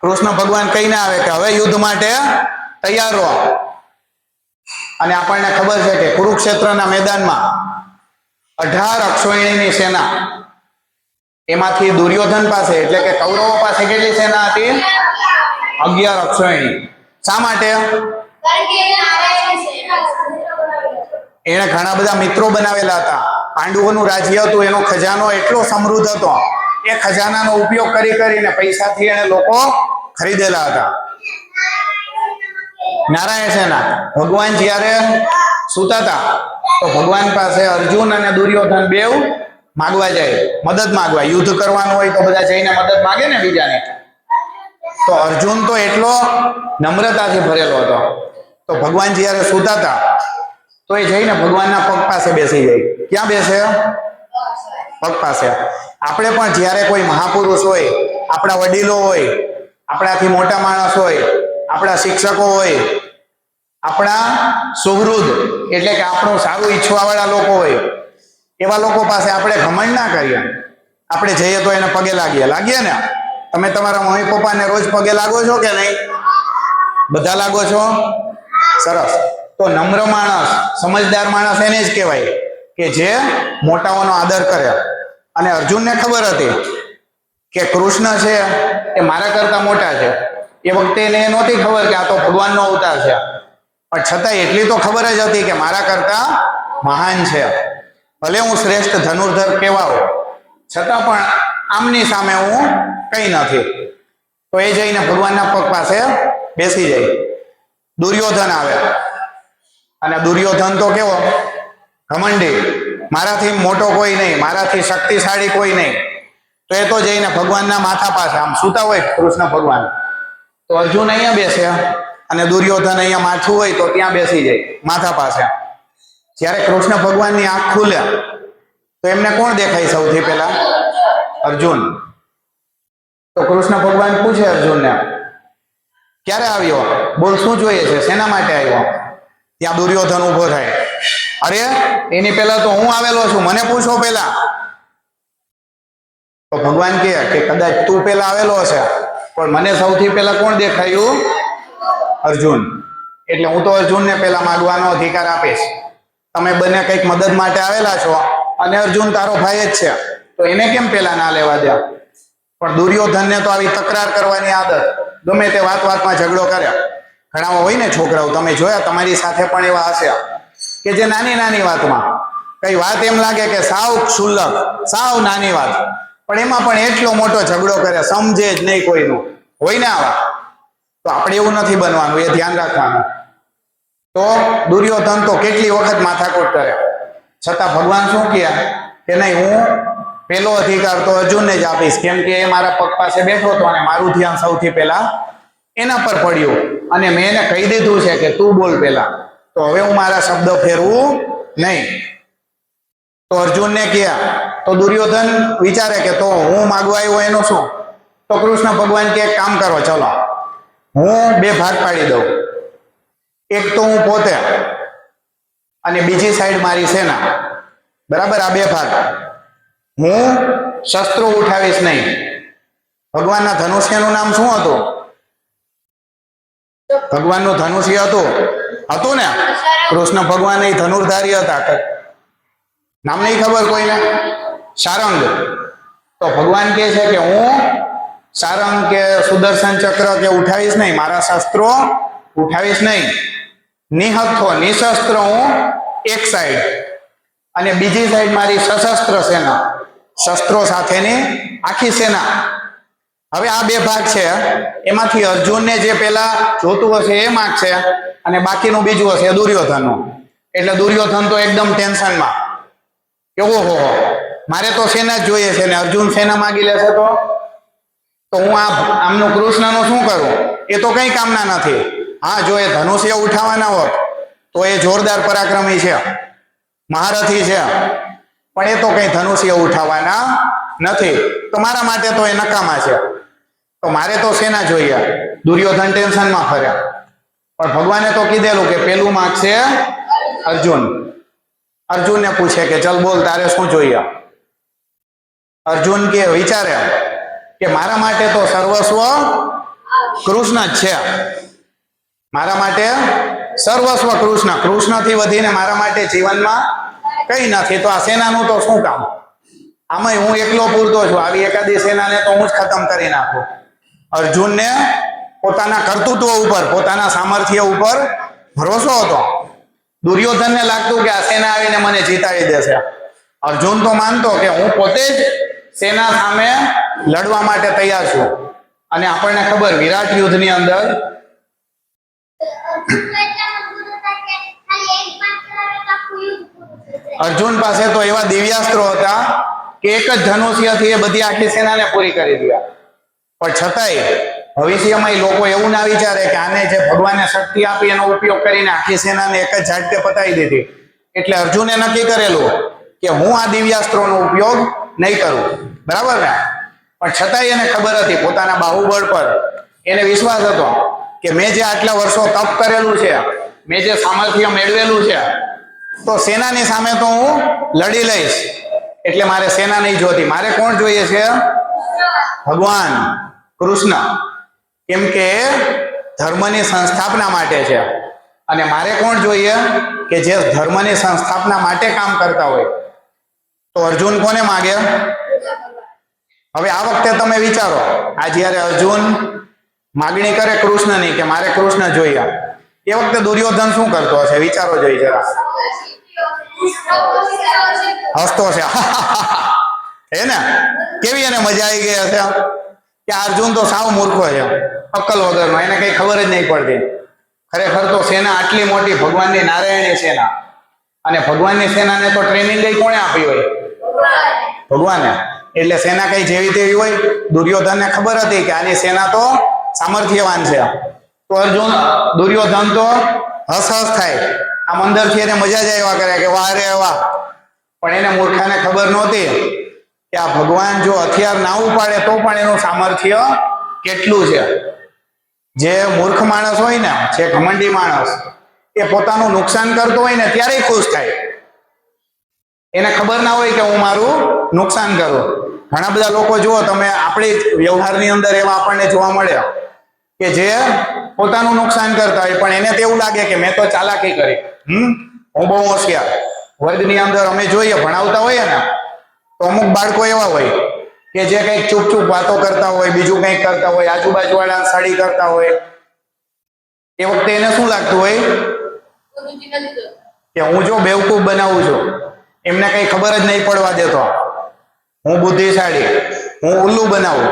કૃષ્ણ ભગવાન કહીને આવે કે હવે યુદ્ધ માટે તૈયાર રહો. અને આપણને ખબર છે કે કુરુક્ષેત્રના મેદાનમાં 18 અક્ષોહિણીની સેના, એમાંથી દુર્યોધન પાસે એટલે કે કૌરવો પાસે કેટલી સેના હતી? 11 અક્ષોહિણી. શા માટે? કારણ કે એ નારાયણ છે. એણે ઘણા બધા મિત્રો બનાવેલા હતા. પાંડવોનું રાજ્ય હતું, એનો ખજાનો એટલો સમૃદ્ધ હતો, એ ખજાનાનો ઉપયોગ કરીને પૈસાથી એને લોકો ખરીદેલા હતા. નારાયણ સેના. ભગવાન જ્યારે સૂતા હતા તો ભગવાન પાસે અર્જુન અને દુર્યોધન બેવ માગવા જાય, મદદ માગવા. યુદ્ધ કરવાનું હોય તો બધા જઈને મદદ માગે ને બીજાને. તો અર્જુન તો એટલો નમ્રતાથી ભરેલો હતો, તો ભગવાન જ્યારે સૂતા હતા તો એ જઈને ભગવાનના પગ પાસે બેસી જાય. ક્યાં બેસે? પગ પાસે. આપણે પણ જ્યારે કોઈ મહાપુરુષ હોય, આપણા વડીલો હોય, આપણાથી મોટા માણસ હોય, આપણા શિક્ષકો હોય, આપણા સુહૃદ એટલે કે આપણું સારું ઈચ્છવા વાળા લોકો હોય, એવા લોકો પાસે આપણે ઘમંડ ના કરીએ. આપણે જઈએ તો એને પગે લાગીએ ને. તમે તમારા મમ્મી પપ્પાને રોજ પગે લાગો છો કે નહીં? બધા લાગો છો? સરસ. તો નમ્ર માણસ, સમજદાર માણસ એને જ કહેવાય કે જે મોટાઓનો આદર કરે. અને અર્જુનને ખબર હતી કે કૃષ્ણ છે એ મારા કરતા મોટા છે. એ વખતે એને નહોતી ખબર કે આ તો ભગવાનનો અવતાર છે, પણ છતાં એટલી તો ખબર જ હતી કે મારા કરતા મહાન છે. ભલે હું શ્રેષ્ઠ ધનુર્ધર કહેવાઉં, છતાં પણ આમની સામે હું કઈ નથી. તો એ જઈને ભગવાનના પગ પાસે બેસી જાય. દુર્યોધન આવે, અને દુર્યોધન તો કેવો ઘમંડી, મારાથી મોટો કોઈ નહીં, મારાથી શક્તિશાળી કોઈ નહીં. તો એ તો જઈને ભગવાનના માથા પાસે, આમ સૂતા હોય કૃષ્ણ ભગવાન, તો અર્જુન અહીંયા બેસે અને દુર્યોધન અહીંયા માથું હોય તો ત્યાં બેસી જાય માથા પાસે. જ્યારે કૃષ્ણ ભગવાનની આંખ ખુલે તો એમને કોણ દેખાય સૌથી પહેલા? અર્જુન. તો કૃષ્ણ ભગવાન પૂછે અર્જુનને, ક્યારે આવ્યો? બોલ, શું જોઈએ છે? શેના માટે આવ્યો? ત્યાં દુર્યોધન ઉભો થાય. અરે, એની પહેલા તો હું આવેલો છું, મને પૂછો પહેલા. તો ભગવાન કહે કે કદાચ તું પહેલા આવેલો હશે, પણ મને સૌથી પહેલા કોણ દેખાયું? અર્જુન. એટલે હું તો અર્જુનને પહેલા માગવાનો અધિકાર આપીશ. તમે બંને કંઈક મદદ માટે આવેલા છો અને અર્જુન તારો ભાઈ જ છે, તો એને કેમ પહેલા ના લેવા દે? પણ દુર્યોધનને તો આવી તકરાર કરવાની આદત, ગમે તે વાતમાં ઝઘડો કરે. ઘણા હોય ને છોકરાઓ, તમે જોયા, તમારી સાથે પણ એવા હશે કે જે નાની વાતમાં કઈ વાત એમ લાગે કે સાવ ક્ષુલ્લક, સાવ નાની વાત, પણ એમાં પણ એટલો મોટો ઝઘડો કરે, સમજે જ નહીં કોઈનું. હોય ને આવા? તો આપણે એવું નથી બનવાનું, એ ધ્યાન રાખવાનું. તો દુર્યોધન તો કેટલી વખત માથાકૂટ કરે, છતાં ભગવાન શું કહે કે નહીં, હું પેલો અધિકાર તો અર્જુનને જ આપીશ, કેમ કે એ મારા પગ પાસે બેઠો હતો અને મારું ધ્યાન સૌથી પહેલા એના પર પડ્યું, અને મેં એને કહી દીધું છે કે તું બોલ પહેલા, તો હવે હું મારા શબ્દ ફેરવું નહીં. તો અર્જુનને કહે તો દુર્યોધન વિચારે કે તો હું માગવા આવ્યો એનું શું? તો કૃષ્ણ ભગવાન કે એક કામ કરો, ચલો હું 2 ભાગ પાડી દઉં. એક તો હું પોતે અને બીજી સાઈડ મારી સેના. બરાબર? આ 2 ભાગ. હું શસ્ત્રો ઉઠાવીશ નહીં. ભગવાનના ધનુષ્યનું નામ શું હતું? ભગવાનનું ધનુષ્ય હતું ને? કૃષ્ણ ભગવાન એ ધનુર્ધારી હતા. નામ નહીં ખબર કોઈને? સારંગ. તો ભગવાન કહે છે કે હું સારંગ કે સુદર્શન ચક્ર કે ઉઠાવીશ નહીં, મારા શસ્ત્રો ઉઠાવીશ નહીં. નિહથ્થો, નિશસ્ત્ર હું એક સાઈડ, અને બીજી સાઈડ મારી સશસ્ત્ર સેના, શસ્ત્રો સાથેની આખી સેના. હવે આ 2 ભાગ છે, એમાંથી અર્જુનને જે પેલા જોતું હશે એ માગશે, અને બાકીનું બીજું હશે દુર્યોધનનું. એટલે દુર્યોધન તો એકદમ ટેન્શનમાં, કેવો હો મારે તો સેના જ જોઈએ છે ને અર્જુન સેના માગી લેશે તો હું આમનું કૃષ્ણનું શું કરું? એ તો કઈ કામના નથી. હા, જો એ ધનુષ્ય ઉઠાવવાના હોત તો એ જોરદાર પરાક્રમી છે, મહારથી છે, પણ એ તો કઈ ધનુષ્ય ઉઠાવવાના નથી, તો મારા માટે તો એ નકામા છે. તો મારે તો સેના જોઈએ. દુર્યોધન ટેન્શનમાં ફર્યા, પણ ભગવાને તો કીધેલું કે પેલું માગશે અર્જુન. અર્જુનને પૂછે કે ચલ બોલ, તારે શું જોઈએ? અર્જુન કે વિચારે કે મારા માટે તો સર્વસ્વ કૃષ્ણ જ છે. મારા માટે સર્વસ્વ કૃષ્ણ. કૃષ્ણથી વધીને મારા માટે જીવનમાં કઈ નથી. તો આ સેનાનું તો શું કામ? આમાં હું એકલો પૂરતો છું. આવી એકાદી સેનાને તો હું જ ખતમ કરી નાખું. અર્જુનને પોતાના કર્તૃત્વ ઉપર, પોતાના સામર્થ્ય ઉપર ભરોસો હતો. દુર્યોધનને લાગતું કે આ સેના આવીને મને જીતાડી દેશે. અર્જુન તો માનતો કે હું પોતે જ સેના સામે લડવા માટે તૈયાર છું. અને આપણને ખબર, વિરાટ યુદ્ધની અંદર અર્જુન પાસે તો એવા દિવ્યાસ્ત્રો હતા કે એક જ ધનુષ્યથી એ બધી આખી સેનાને પૂરી કરી દીધા. પણ છતાંય ભવિષ્યમાં લોકો એવું ના વિચારે કે આને જે ભગવાને શક્તિ આપી એનો ઉપયોગ કરીને આખી સેનાને એક જ ઝાટકે પતાવી દીધી. એટલે અર્જુને નક્કી કરેલું કે હું આ દિવ્યાસ્ત્રોનો ઉપયોગ નહીં કરું. બરાબર ને? પણ છતાંય એને ખબર હતી, પોતાના બાહુબળ પર એને વિશ્વાસ હતો કે મેં જે આટલા વર્ષો તપ કરેલું છે, મેં જે સામર્થ્ય મેળવેલું છે, તો સેનાની સામે તો હું લડી લઈશ. એટલે મારે સેના નહીં જોતી. મારે કોણ જોઈએ છે? ભગવાન કૃષ્ણ. કેમ કે ધર્મની સંસ્થાપના માટે છે. અને મારે કોણ જોઈએ? કે જે ધર્મની સંસ્થાપના માટે કામ કરતા હોય. તો અર્જુન કોને માગે? હવે આ વખતે તમે વિચારો, આ જ્યારે અર્જુન માગણી કરે કૃષ્ણની કે મારે કૃષ્ણ જોઈએ, એ વખતે દુર્યોધન શું કરતો હશે? વિચારો જોઈ જરા. હસતો છે. હે ને? કેવી એને મજા આવી ગઈ હશે કે અર્જુન તો સાવ મૂર્ખો છે, અક્કલ વગરનો, એને કઈ ખબર જ નહીં પડતી. ખરેખર તો સેના આટલી મોટી, ભગવાનની નારાયણી સેના, અને ભગવાનની સેનાને તો ટ્રેનિંગ કઈ કોણે આપી હોય? ભગવાને. એટલે સેના કઈ જેવી તેવી હોય? દુર્યોધનને ખબર હતી કે આની સેના તો સામર્થ્યવાન છે. તો દુર્યોધન તો હસ થાય, આમ અંદરથી એને મજા જ આવ્યા કરે કે વાહ રે વાહ. પણ એને મૂર્ખાને ખબર નહોતી કે આ ભગવાન જો હથિયાર ના ઉપાડે તો પણ એનું સામર્થ્ય કેટલું છે. જે મૂર્ખ માણસ હોય ને, જે ઘમંડી માણસ, એ પોતાનું નુકસાન કરતો હોય ને ત્યારે ખુશ થાય. એને ખબર ના હોય કે હું મારું નુકસાન કરું. ઘણા બધા લોકો જુઓ તમે, આપણી વ્યવહારની અંદર એવા આપણને જોવા મળે કે જે પોતાનું નુકસાન કરતા હોય, પણ એને તો એવું લાગે કે મેં તો ચાલાકી કરી, હું બહુ હોશિયાર. વર્ગની અંદર અમે જોઈએ, ભણાવતા હોઈએ ને, તો અમુક બાળકો એવા હોય કે જે કંઈક ચૂપ વાતો કરતા હોય, બીજું કંઈક કરતા હોય, આજુબાજુ વાળા સાડી કરતા હોય. એ વખતે એને શું લાગતું હોય કે હું જો બેવકૂફ બનાવું છું, એમને કઈ ખબર જ નહીં પડવા દેતો, હું બુદ્ધિશાળી, હું ઉલ્લુ બનાવું.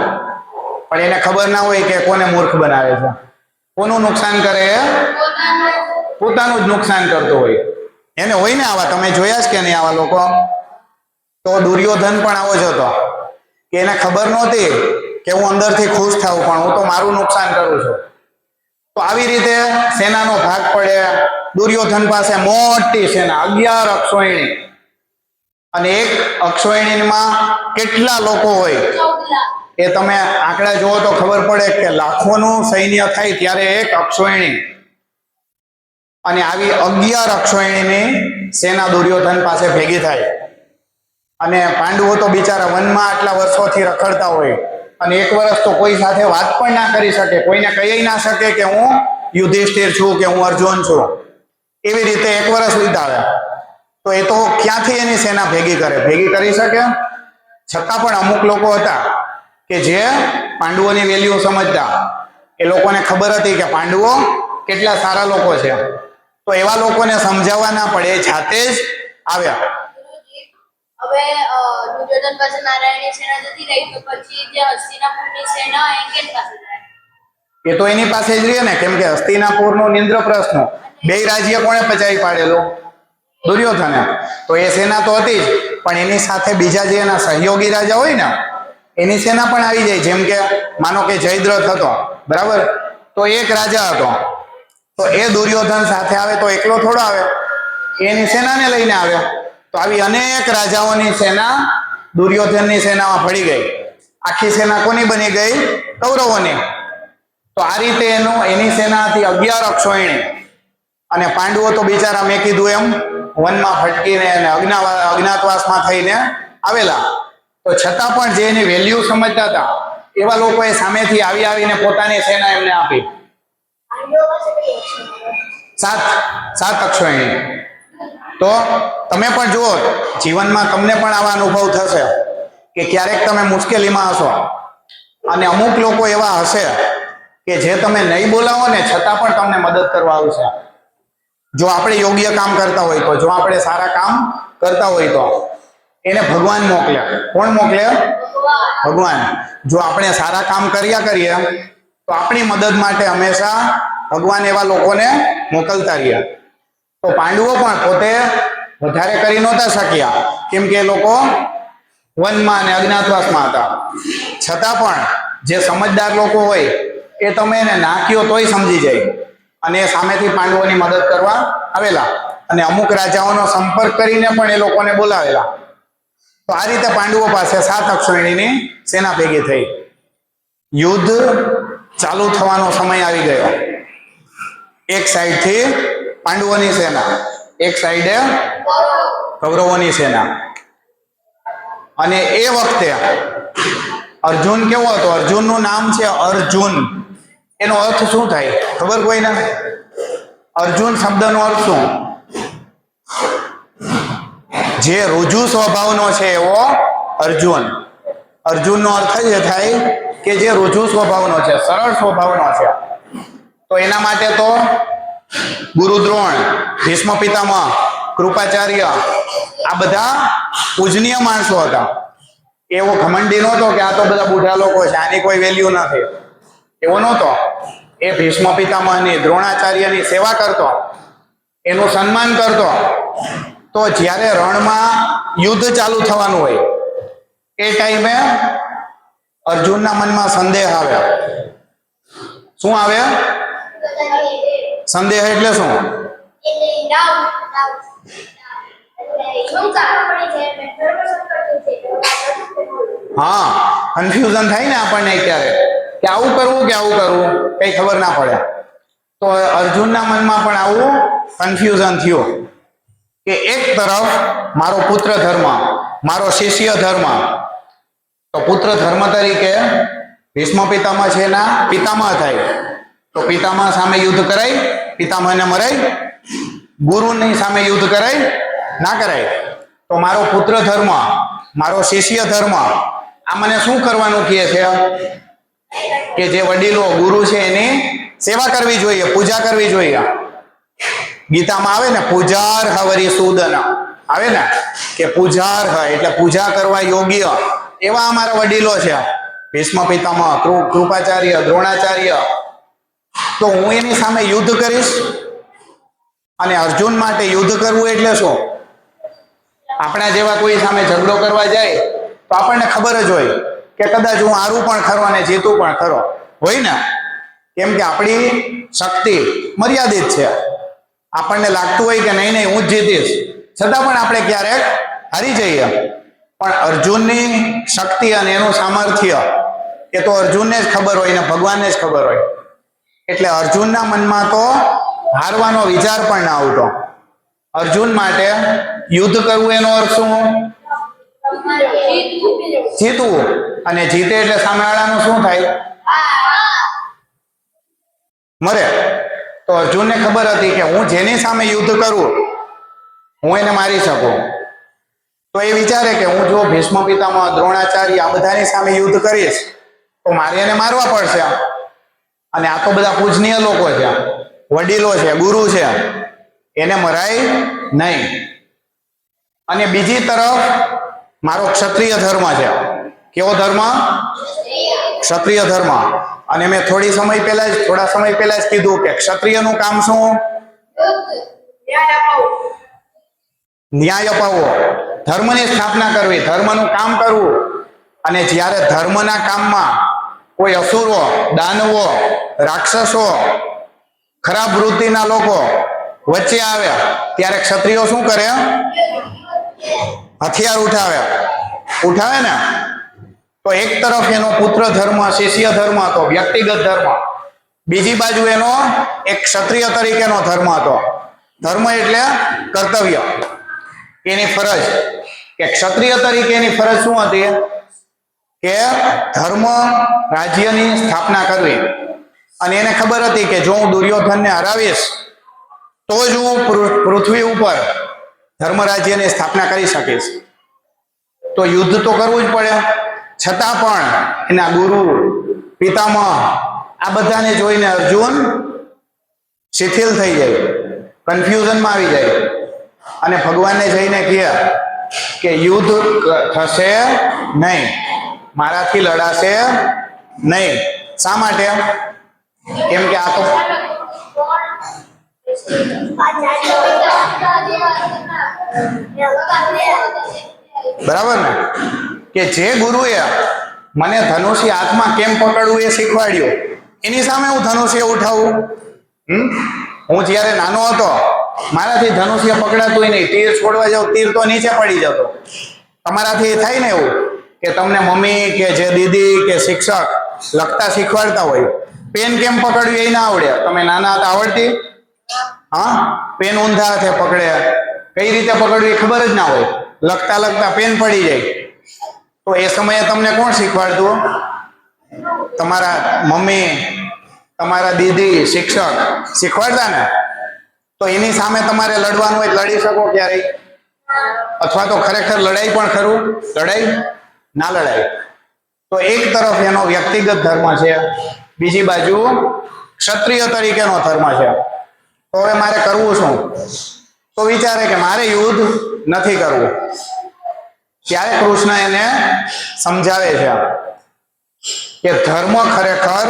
પણ એને ખબર ના હોય કે કોને મૂર્ખ બનાવે છે. કોનું નુકસાન કરે? પોતાનું જ નુકસાન કરતો હોય. એને હોય ને આવા, તમે જોયા જ કે નહીં આવા લોકો? તો દુર્યોધન પણ આવો જ હતો કે એને ખબર નહોતી કે હું અંદરથી ખુશ થાઉં, પણ હું તો મારું નુકસાન કરું છું. તો આવી રીતે સેનાનો ભાગ પડે. દુર્યોધન પાસે મોટી સેના, 11 અક્ષોહિણી, અને એક અક્ષોહિણીમાં કેટલા લોકો હોય એ તમે આંકડા જુઓ તો ખબર પડે કે લાખોનું સૈન્ય થાય ત્યારે એક અક્ષોહિણી. અને આવી 11 અક્ષોહિણીની સેના દુર્યોધન પાસે ભેગી થાય. અને પાંડવો તો બિચારા વનમાં આટલા વર્ષોથી રખડતા હોય, અને એક વર્ષ તો કોઈ સાથે વાત પણ ના કરી શકે, કોઈને કહી ના શકે કે હું યુધિષ્ઠિર છું કે હું અર્જુન છું. એવી રીતે એક વર્ષ વિતાવે. તો એ તો ક્યાંથી એની સેના ભેગી કરે? ભેગી કરી શકે? છતાં પણ અમુક લોકો હતા કે જે પાંડવોની વેલ્યુ સમજતા. એ લોકોને ખબર હતી કે પાંડવો કેટલા સારા લોકો છે. તો એવા લોકોને સમજાવવા ના પડે, જાતે જ આવ્યા. હવે દુર્યોધન પાસે નારાયણી સેના જતી રહી, તો પછી જે હસ્તિનાપુરની સેના એ કેમ પાસે જાય? એ તો એની પાસે જ રહે ને, કેમ કે હસ્તિનાપુરનું ઇન્દ્રપ્રસ્થનું બે રાજ્ય કોણે પચાવી પાડેલું? દુર્યોધને. તો એ સેના તો હતી જ, પણ એની સાથે બીજા જે એના સહયોગી રાજા હોય ને, એની સેના પણ આવી જાય. જેમ કે માનો કે જયદ્રથ હતો, બરાબર? તો એક રાજા હતો, તો એ દુર્યોધન સાથે આવે તો એકલો થોડો આવે, એની સેનાને લઈને આવે. તો આવી અનેક રાજાઓની સેના દુર્યોધનની સેનામાં ભળી ગઈ. આખી સેના કોની બની ગઈ? કૌરવોની. તો આ રીતે એની સેના હતી 11 અક્ષોહિણી. અને પાંડવો તો બિચારા, મેં કીધું એમ, વનમાં ભટકીને અને અજ્ઞાતવાસમાં થઈને આવેલા. તો છતાં પણ જે એની વેલ્યુ સમજતા હતા, એવા લોકોએ સામેથી આવીને પોતાની સેના એમને આપી. સાત અક્ષોહિણી. તો તમે પણ જુઓ જીવનમાં તમને પણ આવા અનુભવ થશે કે ક્યારેક તમે મુશ્કેલીમાં હશો અને અમુક લોકો એવા હશે કે જે તમે નહીં બોલાવો ને છતાં પણ તમને મદદ કરવા આવશે. જો આપણે યોગ્ય કામ કરતા હોય તો, જો આપણે સારા કામ કરતા હોય તો એને ભગવાન મોકલે. કોણ મોકલે? ભગવાન. જો આપણે સારા કામ કર્યા કરીએ તો આપણી મદદ માટે હંમેશા ભગવાન એવા લોકોને મોકલતા રહ્યા. તો પાંડવો પણ પોતે વધારે કરી નહોતા શક્યા કેમ કે એ લોકો વનમાં અને અજ્ઞાતવાસમાં હતા. છતાં પણ જે સમજદાર લોકો હોય એ તમે એને નાખ્યો તોય સમજી જાય અને એ સામેથી પાંડવોની મદદ કરવા આવેલા અને અમુક રાજાઓનો સંપર્ક કરીને પણ એ લોકોને બોલાવેલા. તો આ રીતે પાંડવો પાસે 7 અક્ષોહિણીની સેના ભેગી થઈ. યુદ્ધ ચાલુ થવાનો સમય આવી ગયો. એક સાઈડથી પાંડવોની સેના, એક સાઈડે કૌરવોની સેના. અને એ વખતે અર્જુન કેવો હતો? અર્જુનનું નામ છે અર્જુન. એનો અર્થ શું થાય ખબર કોઈને? અર્જુન શબ્દનો અર્થ શું? જે રુજુ સ્વભાવનો છે એવો અર્જુન. અર્જુનનો અર્થ જ થાય કે જે રુજુ સ્વભાવનો છે, સરળ સ્વભાવનો છે. તો એના માટે તો ગુરુ દ્રોણ, ભીષ્મ પિતામહ, કૃપાચાર્ય આ બધા પૂજનીય માણસો હતા. એવો ઘમંડી નહોતો કે આ તો બધા બુઢા લોકો છે, આની કોઈ વેલ્યુ નથી, એવો નહોતો. એ ભીષ્મ પિતામહની, દ્રોણાચાર્યની સેવા કરતો, એનું સન્માન કરતો. તો જ્યારે રણમાં યુદ્ધ ચાલુ થવાનું હોય એ ટાઈમે અર્જુનના મનમાં સંદેહ આવે. શું આવે? સંદેહ એટલે શું? હા, કન્ફ્યુઝન થાય ને આપણને ક્યારે કે આવું કરવું કે આવું કરવું, કઈ ખબર ના પડે. તો અર્જુનના મનમાં પણ આવું કન્ફ્યુઝન થયું કે એક તરફ મારો પુત્ર ધર્મ, મારો શિષ્ય ધર્મ. તો પુત્ર ધર્મ તરીકે ભીષ્મ પિતામહ છે એના પિતામહ થાય. તો પિતામહ સામે યુદ્ધ કરાય? પિતામહને મરાય? ગુરુની સામે યુદ્ધ કરાય? ના કરાય. તો મારો પુત્ર ધર્મ, મારો શિષ્ય ધર્મ આ મને શું કરવાનું કહે છે કે જે વડીલો ગુરુ છે એની સેવા કરવી જોઈએ, પૂજા કરવી જોઈએ. ગીતામાં આવે ને પૂજાર્હ વરિસૂદન, આવે ને કે પૂજાર્હ એટલે પૂજા કરવા યોગ્ય એવા અમારા વડીલો છે, ભીષ્મ પિતામહ, કૃપાચાર્ય, દ્રોણાચાર્ય. તો હું એની સામે યુદ્ધ કરીશ? અને અર્જુન માટે યુદ્ધ કરવું એટલે શું? આપણા જેવા કોઈ સામે ઝઘડો કરવા જાય તો આપણને ખબર જ હોય કે કદાચ હું હારું પણ ખરો અને જીતું પણ ખરો હોય ને. કેમ કે આપણી શક્તિ મર્યાદિત છે. આપણને લાગતું હોય કે નહીં હું જ જીતીશ, છતાં પણ આપણે ક્યારેક હારી જઈએ. પણ અર્જુનની શક્તિ અને એનું સામર્થ્ય એ તો અર્જુનને જ ખબર હોય ને ભગવાનને જ ખબર હોય. એટલે અર્જુનના મનમાં તો હારવાનો વિચાર પણ ના આવતો. અર્જુન માટે યુદ્ધ કરવું એનો અર્થ શું? જીતવું. અને જીતે એટલે સામેવાળાનું શું થાય? મરે. તો અર્જુનને ખબર હતી કે હું જેની સામે યુદ્ધ કરું હું એને મારી શકું. તો એ વિચારે કે હું જો ભીષ્મ પિતામહ, દ્રોણાચાર્ય આ બધાની સામે યુદ્ધ કરીશ તો મારે એને મારવા પડશે. અને આ તો બધા પૂજનીય લોકો છે, વડીલો છે, ગુરુ છે, એને મરાય નહીં. અને બીજી તરફ મારો ક્ષત્રિય ધર્મ છે. કેવો ધર્મ? ક્ષત્રિય ધર્મ. અને મેં થોડા સમય પહેલા જ કીધું કે ક્ષત્રિયનું કામ શું? ન્યાય અપાવવો, ધર્મની સ્થાપના કરવી, ધર્મનું કામ કરવું. અને જ્યારે ધર્મના કામમાં કોઈ અસુરો, દાનવો, રાક્ષસો, ખરાબ વૃત્તિના લોકો વચ્ચે આવે ત્યારે ક્ષત્રિયો શું કરે? હથિયાર ઉઠાવે ને. તો એક તરફ એનો પુત્ર ધર્મ, શિષ્ય ધર્મ હતો, વ્યક્તિગત ધર્મ. બીજી બાજુ એનો એક ક્ષત્રિય તરીકેનો ધર્મ હતો. ધર્મ એટલે કર્તવ્ય, એની ફરજ. કે ક્ષત્રિય તરીકે એની ફરજ શું હતી? કે ધર્મ રાજ્યની સ્થાપના કરવી, અને એને ખબર હતી કે જો હું દુર્યોધનને હરાવીશ તો જ હું પૃથ્વી ઉપર ધર્મ રાજ્યની સ્થાપના કરી શકીશ. તો યુદ્ધ તો કરવું જ પડે. છતાં પણ એના ગુરુ પિતામહ આ બધાને જોઈને અર્જુન શિથિલ થઈ જાય, કન્ફ્યુઝનમાં આવી જાય અને ભગવાનને જઈને કહે કે યુદ્ધ થશે નહીં, મારાથી લડાશે નહીં. શા માટે? કેમ કે આ તો બરાબર ને, કે જે ગુરુએ મને ધનુષ્ય હાથમાં કેમ પકડવું એ શીખવાડ્યું, એની સામે હું ધનુષ્ય ઉઠાવું? હું જ્યારે નાનો હતો મારાથી ધનુષ્ય પકડાતું નહીં, તીર છોડવા જાઉં તીર તો નીચે પડી જતો. તમારાથી થાય ને એવું કે તમને મમ્મી કે જે દીદી કે શિક્ષક લખતા શીખવાડતા હોય, પેન કેમ પકડવી એ ના આવડે, તમે નાના હતા આવડતી? હા, પેન ઊંધા હાથે પકડે, કઈ રીતે પકડવી ખબર જ ના હોય, લખતા લખતા પેન પડી જાય. તો એ સમયે તમને કોણ શીખવાડતું? તમારા મમ્મી, તમારા દીદી, શિક્ષક શીખવાડતા ને. તો એની સામે તમારે લડવાનું હોય, લડી શકો ક્યારેય? અથવા તો ખરેખર લડાઈ પણ ખરું? લડાઈ ના લડાય. તો એક તરફ એનો વ્યક્તિગત ધર્મ છે, બીજી બાજુ ક્ષત્રિય તરીકેનો ધર્મ છે. તો હવે મારે કરવું શું? તો વિચારે કે મારે યુદ્ધ નથી કરવું. ત્યારે કૃષ્ણ એને સમજાવે છે કે ધર્મ ખરેખર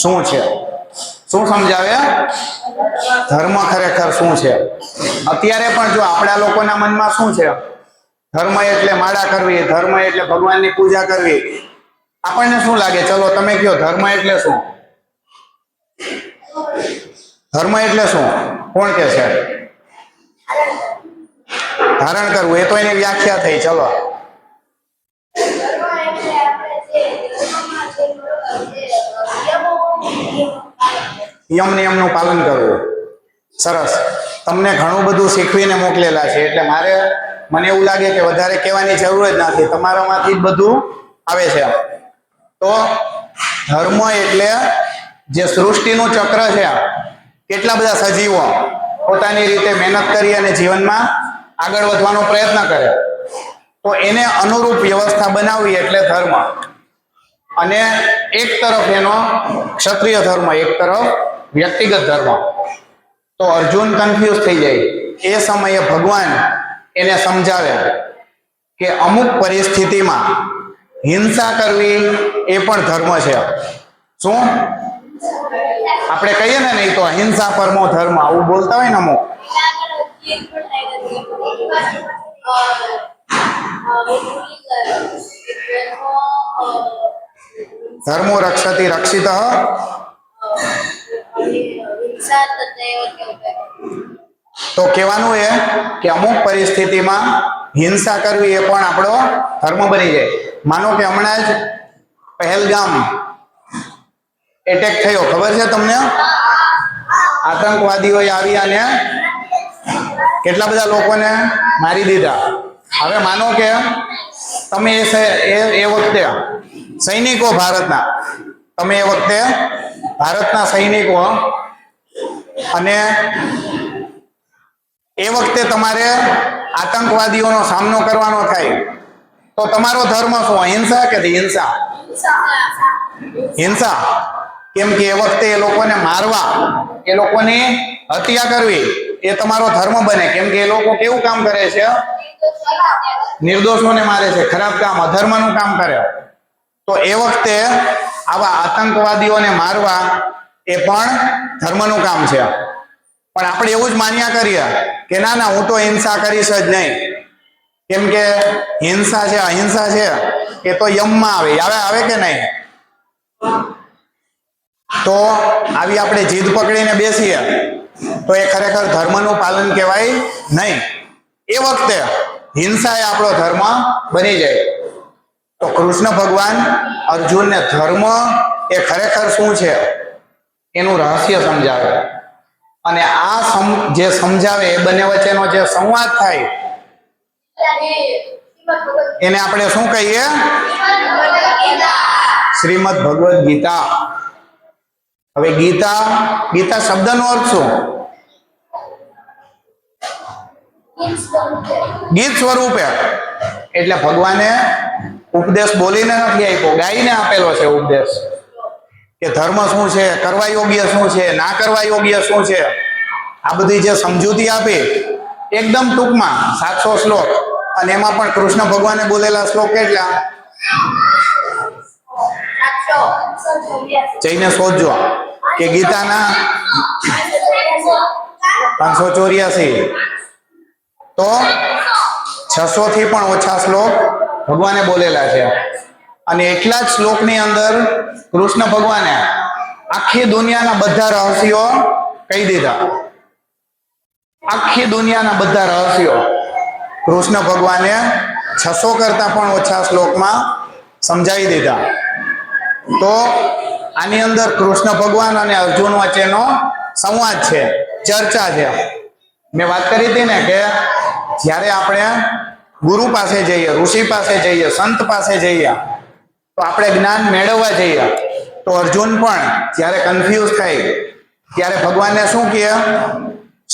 શું છે. શું સમજાવે? ધર્મ ખરેખર શું છે. અત્યારે પણ જો આપણા લોકોના મનમાં શું છે? ધર્મ એટલે માળા કરવી, ધર્મ એટલે ભગવાનની પૂજા કરવી. આપણને શું લાગે? ચલો તમે કહો, ધર્મ એટલે શું? ધર્મ એટલે શું? કોણ કે છે? ધારણ કરવું, એ તો એની વ્યાખ્યા થઈ. ચલો, નિયમનું પાલન કરવું. સરસ. તમને ઘણું બધું શીખવીને મોકલેલા છે, એટલે મને એવું લાગે કે વધારે કહેવાની જરૂર જ નથી, તમારામાંથી જ બધું આવે છે. તો ધર્મ એટલે જે સૃષ્ટિનું ચક્ર છે, કેટલા બધા સજીવો પોતાની રીતે મહેનત કરી અને જીવનમાં આગળ વધવાનો પ્રયત્ન કરે, તો એને અનુરૂપ વ્યવસ્થા બનાવવી એટલે ધર્મ. અને એક તરફ એનો ક્ષત્રિય ધર્મ, એક તરફ વ્યક્તિગત ધર્મ. તો અર્જુન કન્ફ્યુઝ થઈ જાય. એ સમયે ભગવાન એને સમજાવે કે અમુક પરિસ્થિતિમાં હિંસા કરવી એ પણ ધર્મ છે. શું? આપણે કહીએ ને, નહીં તો અહિંસા પરમો ધર્મ, આવું બોલતા હોય ને અમુક. ધર્મો રક્ષતિ રક્ષિત. તો કહેવાનું એ કે અમુક પરિસ્થિતિમાં હિંસા કરવી એ પણ આપણો ધર્મ બની જાય. માનો કે હમણાં જ પહેલગામ એટેક થયો, ખબર છે તમને? આતંકવાદીઓએ આવી અને કેટલા બધા લોકોને મારી દીધા. હવે માનો કે તમે એ વખતે સૈનિકો ભારતના, તમે એ વખતે ભારતના સૈનિકો, અને એ વખતે તમારે આતંકવાદીઓનો સામનો કરવાનો થાય, તો તમારો ધર્મ શું? અહિંસા કે હિંસા? હિંસા. કેમ કે એ વખતે એ લોકોને મારવા, એ લોકોની હત્યા કરવી એ તમારો ધર્મ બને. કેમ કે એ લોકો કેવું કામ કરે છે? નિર્દોષોને મારે છે, ખરાબ કામ, અધર્મનું કામ કરે. તો એ વખતે આવા આતંકવાદીઓને મારવા એ પણ ધર્મનું કામ છે. પણ આપણે એવું જ માન્યા કરીએ કે ના ના, હું તો હિંસા કરીશ જ નહીં, કેમ કે હિંસા છે, અહિંસા છે એ તો યમમાં આવે કે નહીં? તો આવી આપણે જીદ પકડીને બેસીએ તો એ ખરેખર ધર્મનું પાલન કહેવાય નહીં. એ વખતે હિંસા એ આપણો ધર્મ બની જાય. તો કૃષ્ણ ભગવાન અર્જુનને ધર્મ એ ખરેખર શું છે એનું રહસ્ય સમજાવે. અને આ જે સમજાવે એ બંને વચ્ચેનો જે સંવાદ થાય એને આપણે શું કહીએ? શ્રીમદ ભગવદ ગીતા. હવે ગીતા ગીતા શબ્દનો અર્થ શું? ગીત સ્વરૂપે. એટલે ભગવાને ઉપદેશ બોલીને નથી આપ્યો, ગાઈને આપેલો છે ઉપદેશ કે ધર્મ શું છે, કરવા યોગ્ય શું છે, ના કરવા યોગ્ય શું છે. આ બધી જે સમજૂતી આપી એકદમ ટૂંકમાં 700 શ્લોક, અને એમાં પણ કૃષ્ણ ભગવાને બોલેલા શ્લોક કેટલા? જઈને શોધજો કે ગીતાના 584, તો 600 થી પણ ઓછા શ્લોક ભગવાને બોલેલા છે. અને એટલા જ શ્લોકની અંદર કૃષ્ણ ભગવાને આખી દુનિયાના બધા રહસ્યો કહી દીધા. આખી દુનિયાના બધા રહસ્યો કૃષ્ણ ભગવાને 600 કરતા પણ ઓછા શ્લોકમાં સમજાવી દીધા. તો આની અંદર કૃષ્ણ ભગવાન અને અર્જુન વચ્ચેનો સંવાદ છે, ચર્ચા છે. મેં વાત કરી હતી ને કે જ્યારે આપણે ગુરુ પાસે જઈએ, ઋષિ પાસે જઈએ, સંત પાસે જઈએ, તો આપણે જ્ઞાન મેળવવા જઈએ, તો અર્જુન પણ જ્યારે કન્ફ્યુઝ થાય ત્યારે ભગવાનને શું કહે?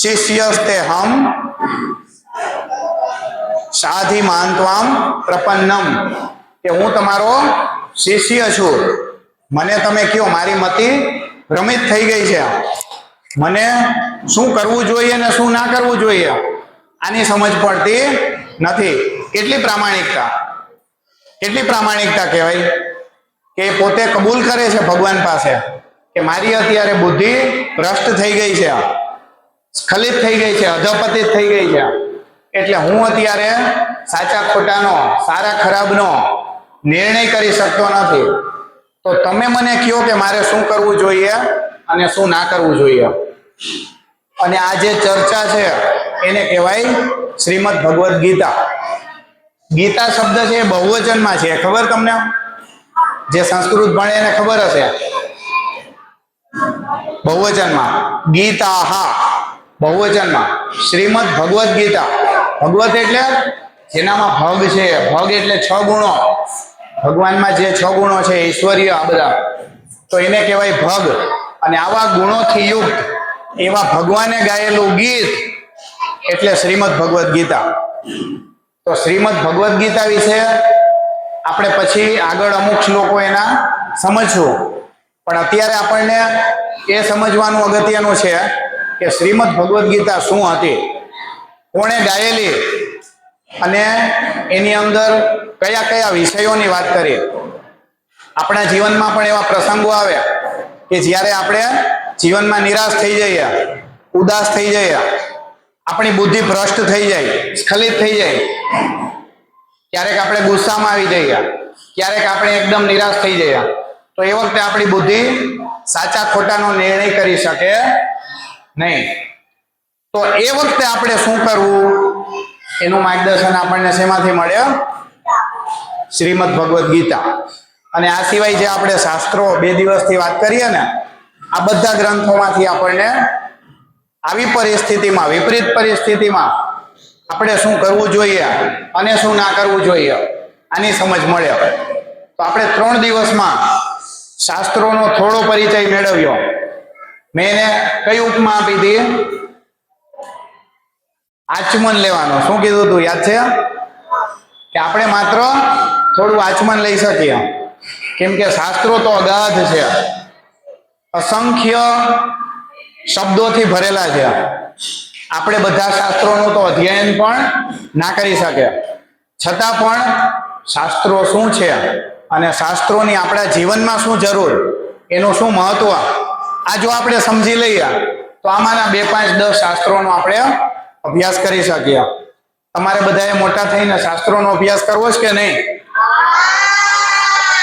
શિષ્યસ્તે હમ સાધિ માનત્વામ પ્રપન્નમ, કે હું તમારો શિષ્ય છું, મને તમે કયો, મારી મતિ ભ્રમિત થઈ ગઈ છે, મને શું કરવું જોઈએ ને શું ના કરવું જોઈએ આની સમજ પડતી નથી. કેટલી પ્રામાણિકતા, કેટલી પ્રામાણિકતા કહેવાય કે પોતે કબૂલ કરે છે ભગવાન પાસે કે મારી અત્યારે બુદ્ધિ ભ્રષ્ટ થઈ ગઈ છે, સ્ખલિત થઈ ગઈ છે, અધપતિત થઈ ગઈ છે, એટલે હું અત્યારે સાચા ખોટાનો, સારા ખરાબનો નિર્ણય કરી શકતો નથી. તો તમે મને કહો કે મારે શું કરવું જોઈએ અને શું ના કરવું જોઈએ. અને આ જે ચર્ચા છે એને કહેવાય શ્રીમદ ભગવદ ગીતા. ગીતા શબ્દ છે એ બહુવચનમાં છે, ખબર તમને? જે સંસ્કૃત ભણે એને ખબર હશે. બહુવચનમાં ગીતા, બહુવચનમાં શ્રીમદ ભગવદ ગીતા. ભગવત એટલે જેનામાં ભગ છે, ભગ એટલે 6 ગુણો, ભગવાનમાં જે 6 ગુણો છે, ઈશ્વરીય આ બધા, તો એને કહેવાય ભગ. અને આવા ગુણોથી યુક્ત એવા ભગવાને ગાયેલું ગીત એટલે શ્રીમદ ભગવદ ગીતા. તો શ્રીમદ ભગવદ ગીતા વિશે આપણે પછી આગળ અમુક શ્લોકો એના સમજશું, પણ અત્યારે આપણને એ સમજવાનું અગત્યનું છે કે શ્રીમદ ભગવદ ગીતા શું હતી, કોણે ગાયેલી, અને એની અંદર કયા કયા વિષયોની વાત કરી. આપણા જીવનમાં પણ એવા પ્રસંગો આવે કે જ્યારે આપણે જીવનમાં નિરાશ થઈ જઈએ, ઉદાસ થઈ જઈએ, આપણી બુદ્ધિ ભ્રષ્ટ થઈ જાય, સ્ખલિત થઈ જાય, ક્યારેક આપણે ગુસ્સામાં આવી જઈએ, ક્યારેક આપણે એકદમ નિરાશ થઈ જઈએ, તો એ વખતે આપણી બુદ્ધિ સાચા ખોટાનો નિર્ણય કરી શકે નહીં. તો એ વખતે આપણે શું કરવું એનું માર્ગદર્શન આપણને શેમાંથી મળે? શ્રીમદ ભગવદ ગીતા. અને આ સિવાય જે આપણે શાસ્ત્રો 2 દિવસથી વાત કરીએ ને, આ બધા ગ્રંથોમાંથી આપણને આવી પરિસ્થિતિમાં, વિપરીત પરિસ્થિતિમાં આપણે શું કરવું જોઈએ અને શું ના કરવું જોઈએ આની સમજ મળે. તો આપણે 3 દિવસમાં શાસ્ત્રોનો થોડો પરિચય મેળવ્યો. મેં એને કઈ ઉપમા આપી હતી? આચમન લેવાનો. શું કીધું તું, યાદ છે? કે આપણે માત્ર થોડું આચમન લઈ શકીએ, કેમ કે શાસ્ત્રો તો અગાધ છે, અસંખ્ય શબ્દોથી ભરેલા છે. આપણે બધા શાસ્ત્રોનું તો અધ્યયન પણ ના કરી શકે, છતાં પણ શાસ્ત્રો શું છે અને શાસ્ત્રોની આપણા જીવનમાં શું જરૂર, એનું શું મહત્વ, આ જો આપણે સમજી લઈએ તો આમાંના 2, 5, 10 શાસ્ત્રોનો આપણે અભ્યાસ કરી શકીએ. તમારે બધાએ મોટા થઈને શાસ્ત્રોનો અભ્યાસ કરવો છે કે નહીં?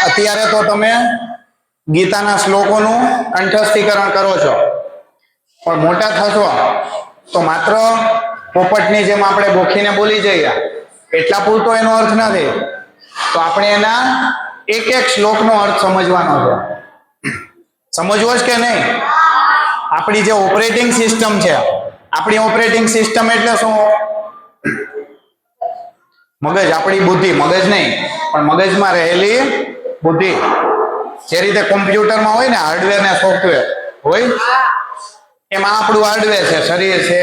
અત્યારે તો તમે ગીતાના શ્લોકોનું કંઠસ્થીકરણ કરો છો, પણ મોટા થશો તો માત્ર પોપટની જેમ આપણે ગોખીને બોલી જઈએ એટલા પૂરતો એનો અર્થ નથી. તો આપણે એના એક એક શ્લોકનો અર્થ સમજવાનો છે. સમજવો છે કે નહીં? આપણી જે ઓપરેટિંગ સિસ્ટમ છે, આપણી ઓપરેટિંગ સિસ્ટમ એટલે શું? મગજ, આપણી બુદ્ધિ, મગજ નહીં પણ મગજમાં રહેલી બુદ્ધિ. જે રીતે કોમ્પ્યુટરમાં હોય ને હાર્ડવેર ને સોફ્ટવેર હોય, એમાં આપણું હાર્ડવેર છે, શરીર છે,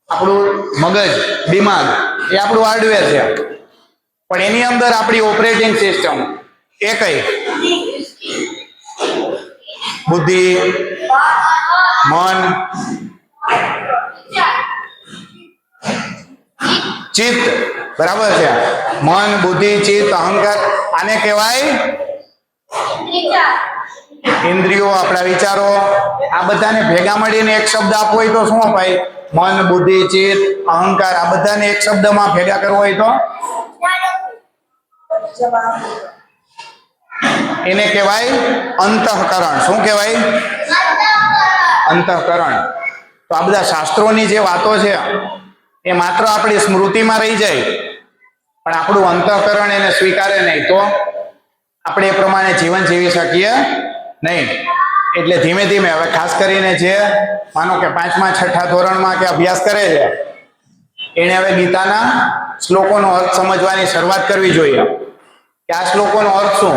આપણું મગજ, દિમાગ એ આપણું હાર્ડવેર છે. પણ એની અંદર આપણી ઓપરેટિંગ સિસ્ટમ એ કઈ? બુદ્ધિ, મન, ચિત્ત. બરાબર છે. મન, બુદ્ધિ, ચિત્ત, અહંકાર, આને કહેવાય ઇન્દ્રિયો, આપણા વિચારો. આ બધાને ભેગા મળીને એક શબ્દ આપવો હોય તો શું અપાય? મન, બુદ્ધિ, ચિત્ત, અહંકાર. આ બધાને એક શબ્દમાં ભેગા કરવો હોય તો એને કહેવાય અંતઃકરણ. શું કહેવાય? અંતઃકરણ. તો આ બધા શાસ્ત્રોની જે વાતો છે એ માત્ર આપણી સ્મૃતિમાં રહી જાય, પણ આપણું અંતઃકરણ એને સ્વીકારે નહીં તો આપણે એ પ્રમાણે જીવન જીવી શકીએ નહીં. એટલે ધીમે ધીમે હવે ખાસ કરીને જે માનો કે 5મા 6ઠા ધોરણમાં કે અભ્યાસ કરે છે એને હવે ગીતાના શ્લોકોનો અર્થ સમજવાની શરૂઆત કરવી જોઈએ કે આ શ્લોકોનો અર્થ શું.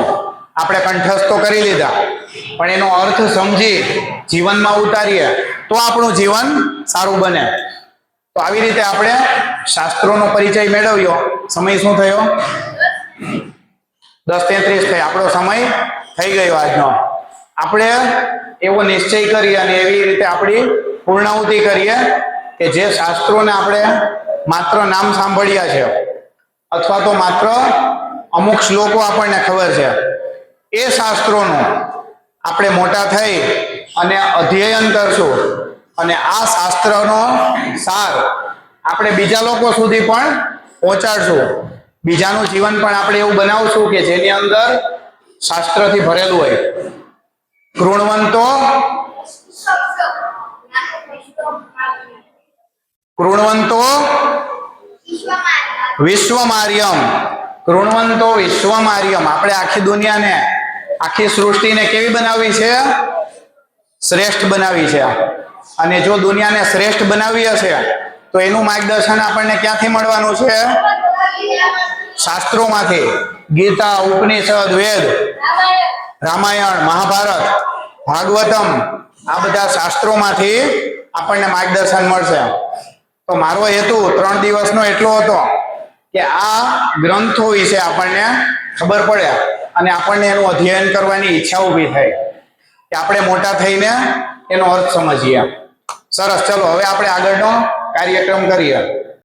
આપણે કંઠસ્થ તો કરી લીધા, પણ એનો અર્થ સમજી જીવનમાં ઉતારીએ તો આપણું જીવન સારું બને. તો આવી રીતે આપણે શાસ્ત્રોનો પરિચય મેળવ્યો. સમય શું થયો? 10:33 થઈ. આપણો સમય થઈ ગયો આજનો. આપણે એવો નિશ્ચય કરીએ અને એવી રીતે આપણી પૂર્ણાહુતિ કરીએ કે જે શાસ્ત્રોને આપણે માત્ર નામ સાંભળ્યા છે અથવા તો માત્ર અમુક શ્લોકો આપણને ખબર છે, એ શાસ્ત્રોનું આપણે મોટા થઈ અને અધ્યયન કરશું અને આ શાસ્ત્રનો સાર આપણે બીજા લોકો સુધી પણ પહોંચાડશું. બીજાનું જીવન પણ આપણે એવું બનાવશું કે જેની અંદર શાસ્ત્રથી ભરેલું હોય. કૃણવંતો વિશ્વમાર્યમ. કૃણવંતો વિશ્વમાર્યમ. આપણે આખી દુનિયાને, આખી સૃષ્ટિને કેવી બનાવી છે? શ્રેષ્ઠ બનાવી છે. અને જો દુનિયાને શ્રેષ્ઠ બનાવી હશે તો એનું માર્ગદર્શન આપણને ક્યાંથી મળવાનું છે? શાસ્ત્રોમાંથી. ગીતા, ઉપનિષદ, વેદ, રામાયણ, મહાભારત, ભાગવતમ, આ બધા શાસ્ત્રોમાંથી આપણને માર્ગદર્શન મળશે. તો મારો હેતુ 3 દિવસનો એટલો હતો કે આ ગ્રંથો વિશે આપણને ખબર પડે અને આપણને એનું અધ્યયન કરવાની ઈચ્છા ઊભી થાય કે આપણે મોટા થઈને એનો અર્થ સમજીએ. સરસ. ચલો હવે આપણે આગળનો કાર્યક્રમ કરીએ.